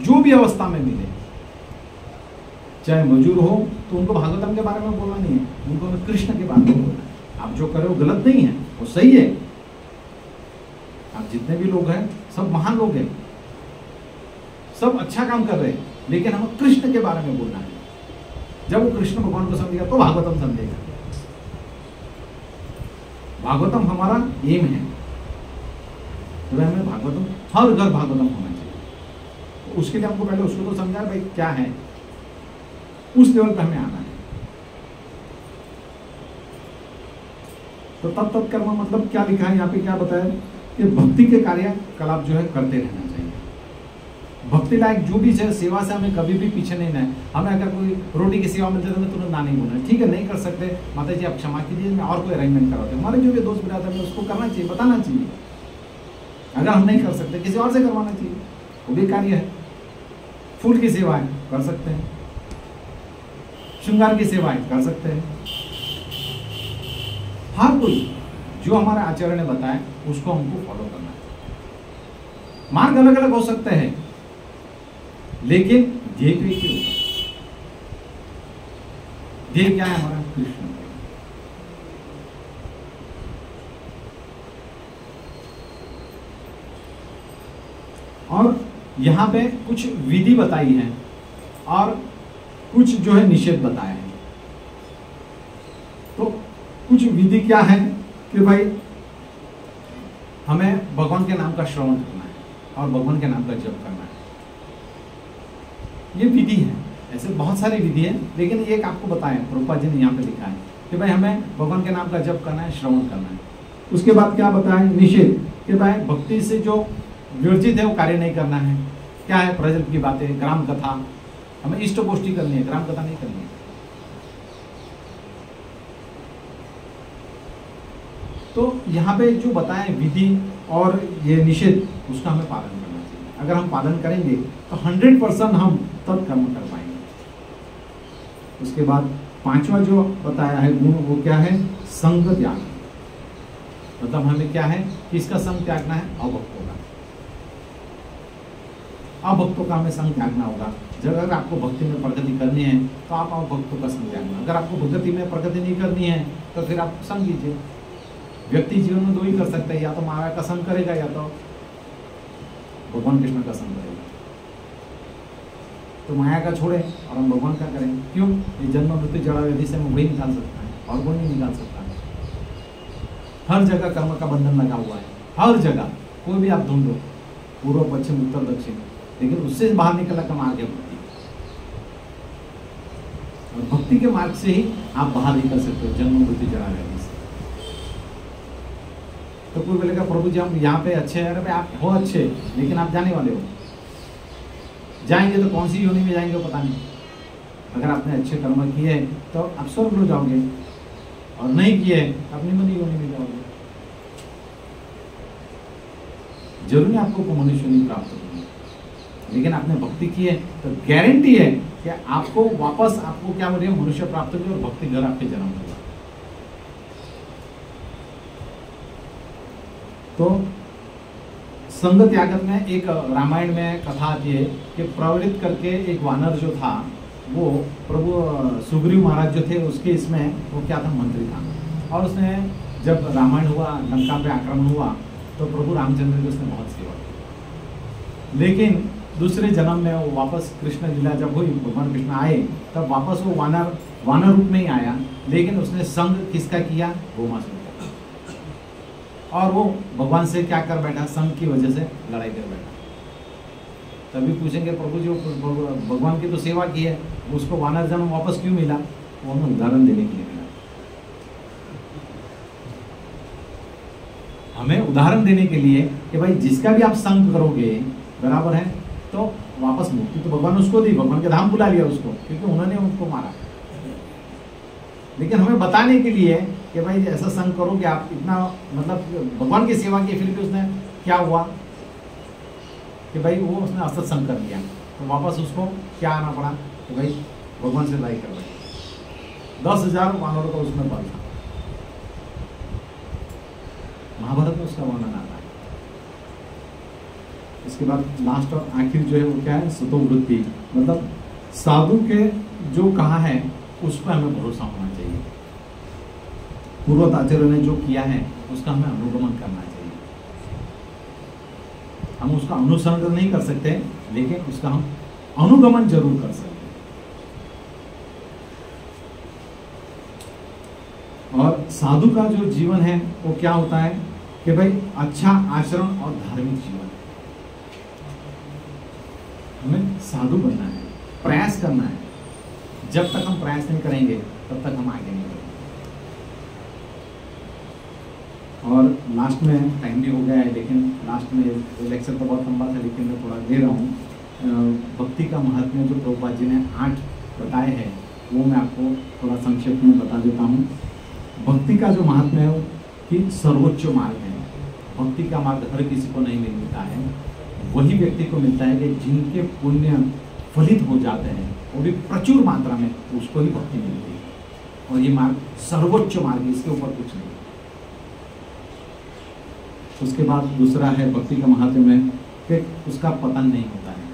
जो भी अवस्था में मिले, चाहे मजूर हो तो उनको भागवतम के बारे में बोलना नहीं है, उनको कृष्ण के बारे में बोलना है। आप जो करो गलत नहीं है, वो सही है। आप जितने भी लोग हैं सब महान लोग हैं, सब अच्छा काम कर रहे हैं, लेकिन हमें कृष्ण के बारे में बोलना है। जब वो कृष्ण भगवान को समझेगा तो भागवतम समझेगा। भागवतम हमारा एम है, तो हमें भागवतम, हर घर भागवतम होना चाहिए। तो उसके लिए हमको पहले उसको तो समझा भाई क्या है, उस लेवल पे हमें आना है। तो तत् कर्म मतलब क्या लिखा है यहाँ पे, क्या बताया कि भक्ति के कार्यकलाप जो है करते रहना चाहिए। भक्ति लायक जो भी है सेवा से हमें कभी भी पीछे नहीं रहना है। हमें अगर कोई रोटी की सेवा मिलती है तो हमें तुरंत ना नहीं बोलना है, ठीक है नहीं कर सकते माता जी आप क्षमा कीजिए, मैं और कोई अरेंजमेंट कराते हैं। हमारे जो भी दोस्त बिरादर है उसको करना चाहिए, बताना चाहिए। अगर हम नहीं कर सकते किसी और से करवाना चाहिए, वो भी कार्य है। फूल की सेवाएं कर सकते हैं, श्रृंगार की सेवाएं कर सकते हैं। हर कोई जो हमारे आचार्य ने बताया उसको हमको फॉलो करना है। मार्ग अलग अलग हो सकते हैं, लेकिन ध्येय तो एक ही होगा। ध्येय क्या है हमारा? कृष्ण। और यहां पे कुछ विधि बताई है और कुछ जो है निषेध बताया है। तो कुछ विधि क्या है कि भाई हमें भगवान के नाम का श्रवण करना है और भगवान के नाम का जप करना है, ये विधि है। ऐसे बहुत सारी विधि है, लेकिन एक आपको बताया प्रभुपाद जी ने यहाँ पे लिखा है कि भाई हमें भगवान के नाम का जप करना है, श्रवण करना है। उसके बाद क्या बताया? निषेध कि भाई भक्ति से जो विवर्जित है वो कार्य नहीं करना है। क्या है? प्रजल्प की बातें, ग्राम कथा, हमें इष्ट गोष्ठी करनी है, ग्राम कथा नहीं करनी है। तो यहाँ पे जो बताया विधि और ये निषेध, उसका हमें पालन करना चाहिए। अगर हम पालन करेंगे तो 100% हम तत्कर्म कर पाएंगे। उसके बाद पांचवा जो बताया है गुण, वो क्या है? संग त्याग। मतलब हमें क्या है? किसका संग त्यागना है? अभक्तों का। अभक्तों का हमें संग त्यागना होगा। जब अगर आपको भक्ति में प्रगति करनी है तो आप अभक्तों का संग त्यागना। अगर आपको भक्ति में प्रगति नहीं करनी है तो फिर आप संग लीजिए। व्यक्ति जीवन में दो ही कर सकता है, या तो माया का संग करेगा या तो भगवान कृष्ण का संग करेगा। तो माया का छोड़े और हम भगवान का करें। क्यों? ये जन्म मृत्यु जड़ा व्याधि से वही निकाल सकता है और कोई नहीं निकाल सकता है। हर जगह कर्म का बंधन लगा हुआ है, हर जगह। कोई भी आप ढूंढो, पूर्व पश्चिम उत्तर दक्षिण, लेकिन उससे बाहर निकलना का मार्ग है भक्ति। और भक्ति के मार्ग से ही आप बाहर निकल सकते हो जन्म मृत्यु जड़ा व्याधि से। तो कोई बोलेगा प्रभु जी हम यहाँ पे अच्छे हैं। अरे भाई आप हो अच्छे, लेकिन आप जाने वाले हो। जाएंगे तो कौन सी योनि में जाएंगे वो पता नहीं। अगर आपने अच्छे कर्म किए तो आप स्वर्ग में जाओगे, और नहीं किए अपनी मनी योनि में जाओगे। जरूरी आपको मनुष्य नहीं प्राप्त होगी, लेकिन आपने भक्ति की है तो गारंटी है कि आपको वापस आपको क्या बोलिए मनुष्य प्राप्त होगी और भक्ति घर आपके जन्म होगा। तो संग त्यागत में एक रामायण में कथा आती है कि प्रवृत्त करके एक वानर जो था वो प्रभु सुग्रीव महाराज जो थे उसके इसमें वो क्या था? मंत्री था। और उसने जब रामायण हुआ, लंका पे आक्रमण हुआ, तो प्रभु रामचंद्र की उसने बहुत सेवा की। लेकिन दूसरे जन्म में वो वापस कृष्ण लीला जब हुई, भगवान कृष्ण आए, तब वापस वो वानर रूप में ही आया। लेकिन उसने संग किसका किया? गोमासुर। और वो भगवान से क्या कर बैठा? संग की वजह से लड़ाई कर बैठा। तभी पूछेंगे प्रभु जी भगवान की तो सेवा की है, उसको वानर जन्म वापस क्यों मिला? वो हमें उदाहरण देने के लिए मिला। उदाहरण देने के लिए कि भाई जिसका भी आप संग करोगे, बराबर है, तो वापस मुक्ति तो भगवान उसको दी, भगवान के धाम बुला लिया उसको, क्योंकि उन्होंने उनको मारा। लेकिन हमें बताने के लिए कि भाई ऐसा संग करोगे आप, इतना मतलब भगवान की सेवा की, फिर भी उसने क्या हुआ कि भाई वो उसने असत संग कर लिया, तो वापस उसको क्या आना पड़ा कि भाई भगवान से लड़ाई कर रहे। 10,000 वानरों का उसमें बल था। महाभारत में उसका वर्णन आता है। इसके बाद लास्ट और आखिर जो है वो क्या है, सतोवृत्ति, मतलब साधु के जो कहा है उस पर हमें भरोसा होना चाहिए। पूर्वत आचार्यों ने जो किया है उसका हमें अनुगमन करना चाहिए। हम उसका अनुसरण नहीं कर सकते, लेकिन उसका हम अनुगमन जरूर कर सकते हैं। और साधु का जो जीवन है वो क्या होता है कि भाई अच्छा आचरण और धार्मिक जीवन। हमें साधु बनना है, प्रयास करना है। जब तक हम प्रयास नहीं करेंगे तब तक हम आगे नहीं बढ़ेंगे। और लास्ट में टाइम भी हो गया है, लेकिन लास्ट में लेक्चर तो बहुत लंबा था, लेकिन मैं थोड़ा दे रहा हूँ। भक्ति का महत्व जो प्रभुपाद जी ने 8 बताए हैं वो मैं आपको थोड़ा संक्षेप में बता देता हूँ। भक्ति का जो महत्व है वो कि सर्वोच्च मार्ग है। भक्ति का मार्ग हर किसी को नहीं मिलता है, वही व्यक्ति को मिलता है कि जिनके पुण्य फलित हो जाते हैं, वो भी प्रचुर मात्रा में, उसको ही भक्ति मिलती है। और ये मार्ग सर्वोच्च मार्ग है, इसके ऊपर कुछ नहीं। उसके बाद दूसरा है भक्ति का महत्व में कि उसका पतन नहीं होता है।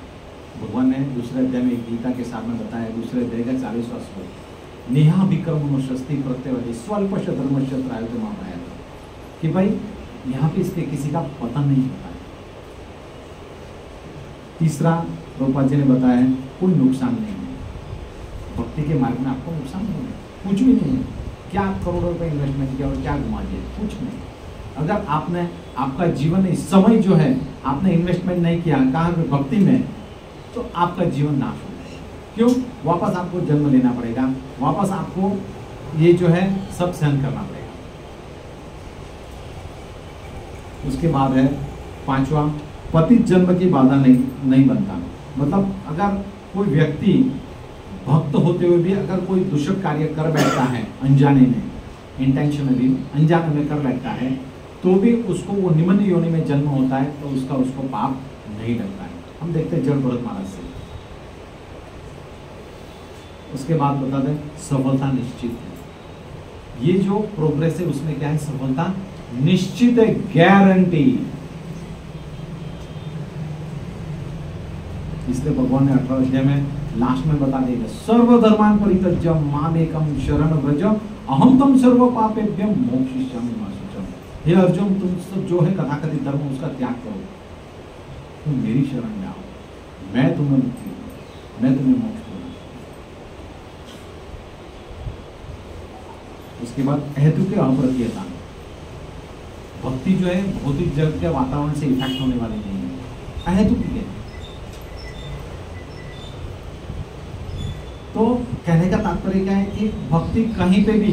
भगवान ने दूसरे अध्याय में गीता के साथ में बताया, दूसरे अध्याय का 40वां श्लोक, नेहा विक्रम शस्ति प्रत्यवधि स्वल्पश धर्मश त्रायुध माया, कि भाई यहाँ पे इसके किसी का पतन नहीं होता है। तीसरा प्रभुपाद जी ने बताया है कोई नुकसान नहीं है भक्ति के मार्ग में, आपको नुकसान नहीं है, कुछ भी नहीं है। क्या आप करोड़ों रुपए इन्वेस्टमेंट किया और क्या घुमा दिया, कुछ नहीं। अगर आपने आपका जीवन इस समय जो है आपने इन्वेस्टमेंट नहीं किया कहाँ पे, भक्ति में, तो आपका जीवन नाश हो जाएगा। क्यों? वापस आपको जन्म लेना पड़ेगा, वापस आपको ये जो है सब सहन करना पड़ेगा। उसके बाद है 5वां, पतित जन्म की बाधा नहीं बनता। मतलब अगर कोई व्यक्ति भक्त होते हुए भी अगर कोई दूषित कार्य कर बैठता है अनजाने में, इंटेंशनली अनजाने में कर बैठता है, तो भी उसको वो निम्न योनि में जन्म होता है, तो उसको पाप नहीं लगता है। हम देखते हैं जड़ भरत महाराज से। उसके बाद बता दें सफलता निश्चित है। ये जो प्रोग्रेस है उसमें क्या है, सफलता निश्चित है, गारंटी। इसलिए भगवान ने 18 अध्याय में लास्ट में बता देगा, सर्वधर्मान परित्यज्य मामेकम शरण व्रज अहम तम सर्व पापेभ्यः मोक्षयिष्यामि मा शुचम्। हे अर्जुन, तुम सब जो है कथाकथित धर्म उसका त्याग करो, तुम मेरी शरण में आओ, मैं तुम्हें मुक्ति दूंगा, मैं तुम्हें मोक्ष दूंगा। उसके बाद अहेतुक अप्रतिहता, भक्ति जो है भौतिक जगत के वातावरण से इफेक्ट होने वाली नहीं है, अहेतुक है। तो कहने का तात्पर्य क्या है कि भक्ति कहीं पे भी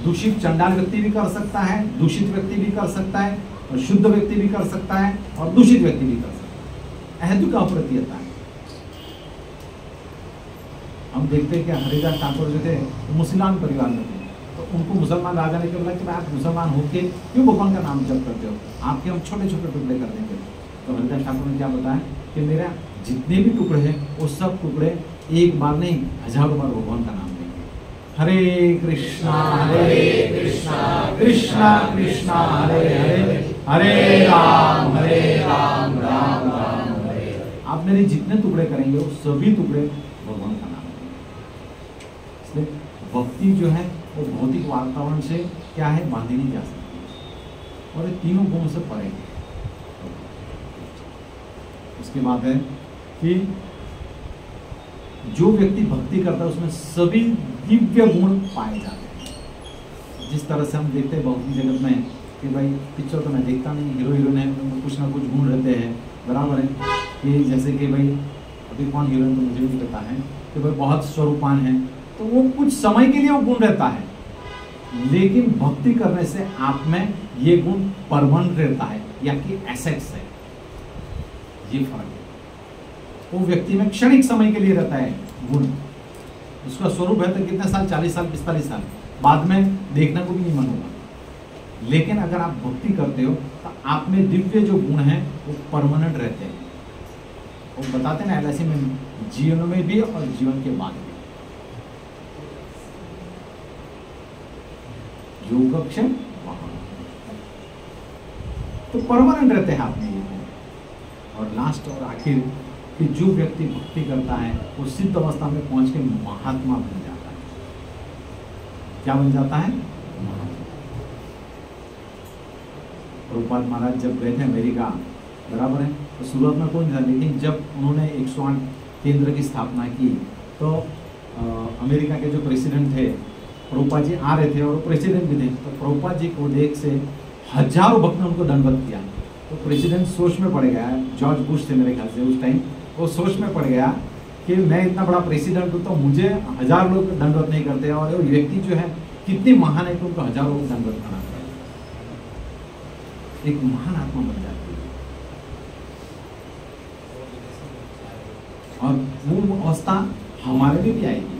दूषित चंडाल व्यक्ति भी कर सकता है, दूषित व्यक्ति भी कर सकता है, और शुद्ध व्यक्ति भी कर सकता है, और दूषित व्यक्ति भी कर सकता है। अहेतुक अप्रतिहता है। हम देखते हैं कि हरिदास ठाकुर जो थे मुसलमान परिवार में थे, तो उनको मुसलमान राजा ने बोला कि आप मुसलमान होके क्यों भगवान का नाम जप करते हो, आपके हम छोटे छोटे टुकड़े कर देंगे। तो हरिदास ठाकुर ने क्या बताया कि मेरा जितने भी टुकड़े हैं वो सब टुकड़े एक बार नहीं 1000 बार भगवान का नाम लेंगे। हरे कृष्णा कृष्णा कृष्णा हरे हरे, हरे राम राम राम हरे। आप मेरे जितने टुकड़े करेंगे वो सभी टुकड़े भगवान का नाम लेंगे। इसलिए भक्ति जो है वो भौतिक वातावरण से क्या है, बांधी नहीं जा सकती, और ये तीनों गुणों से परे है। उसके बाद है कि जो व्यक्ति भक्ति करता है उसमें सभी दिव्य गुण पाए जाते हैं। जिस तरह से हम देखते हैं भौतिक जगत में कि भाई पिक्चर तो मैं देखता नहीं, हीरो हीरोइन है, कुछ ना कुछ गुण रहते हैं, बराबर है। कि जैसे कि भाई अभी कौन हीरोइन तो मुझे भी पता है कि भाई बहुत स्वरूपान है, तो वो कुछ समय के लिए वो गुण रहता है, लेकिन भक्ति करने से आप में ये गुण परमानेंट रहता है, या कि एसेट्स है, ये फर्क है। वो व्यक्ति में क्षणिक समय के लिए रहता है गुण, उसका स्वरूप है तो कितने साल, 40 साल 45 साल, बाद में देखने को भी नहीं मन होगा। लेकिन अगर आप भक्ति करते हो तो आप में दिव्य जो गुण हैं वो परमानेंट रहते हैं। वो बताते हैं ना LIC में, जीवन में भी और जीवन के बाद भी। योगक्षेम वहां तो परमानेंट रहते हैं आप में ये गुण। और लास्ट और आखिर कि जो व्यक्ति भक्ति करता है वो सिद्ध अवस्था में पहुंच के महात्मा बन जाता है। क्या बन जाता है? महात्मा। प्रभुपाद महाराज जब गए थे अमेरिका, बराबर है, तो शुरुआत में कोई नहीं था, लेकिन जब उन्होंने 108 केंद्र की स्थापना की तो अमेरिका के जो प्रेसिडेंट थे, प्रभुपाद जी आ रहे थे और प्रेसिडेंट भी थे, तो प्रभुपाद जी को देख से हजारों भक्त ने उनको दंडवत किया। तो प्रेसिडेंट सोच में पड़ गया, जॉर्ज बुश थे मेरे ख्याल से उस टाइम, वो सोच में पड़ गया कि मैं इतना बड़ा प्रेसिडेंट हूँ तो मुझे 1000 लोग दंडवत नहीं करते, और वो व्यक्ति जो है कितनी महान है कि उनको 1000 लोग दंडवत करना पड़े। एक महान आत्मा बन जाती है। और वो अवस्था हमारे लिए भी आएगी।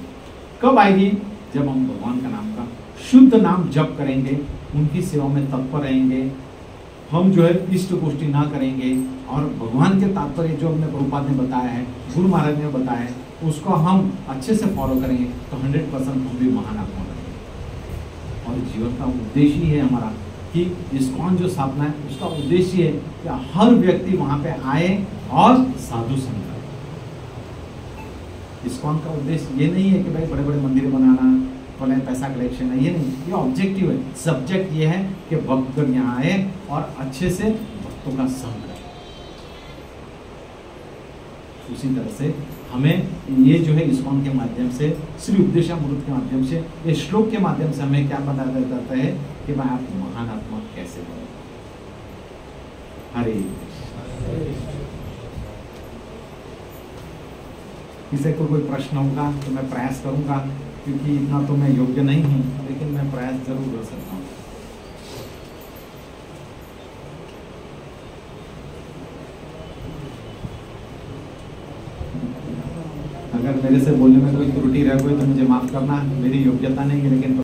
कब आएगी? जब हम भगवान का नाम का शुद्ध नाम जप करेंगे, उनकी सेवा में तत्पर रहेंगे, हम जो है इष्ट गोष्ठी ना करेंगे, और भगवान के तात्पर्य जो हमने प्रभुपाद ने बताया है, गुरु महाराज ने बताया है, उसको हम अच्छे से फॉलो करेंगे तो 100% हम भी महान आत्मा बनेंगे। और जीवन का उद्देश्य ही है हमारा कि इस्कॉन जो स्थापना है उसका उद्देश्य है कि हर व्यक्ति वहां पे आए और साधु संग करे। इस्कॉन का उद्देश्य ये नहीं है कि भाई बड़े बड़े मंदिर बनाना, बड़े पैसा कलेक्शन है, ये नहीं, ये ऑब्जेक्टिव है। सब्जेक्ट ये है कि भक्तगण यहाँ आए और अच्छे से भक्तों का संग करें। उसी तरह से हमें ये जो है इस्कॉन के माध्यम से, श्री उपदेशामृत के माध्यम से, ये श्लोक के माध्यम से हमें क्या बताया जाता है कि भाई आप महान आत्मा कैसे बनो। हरे किसी को कोई प्रश्न होगा तो मैं प्रयास करूंगा, क्योंकि इतना तो मैं योग्य नहीं हूं, लेकिन मैं प्रयास जरूर कर सकता हूं। अगर मेरे से बोलने में कोई त्रुटि रह गई तो मुझे माफ करना, मेरी योग्यता नहीं है, लेकिन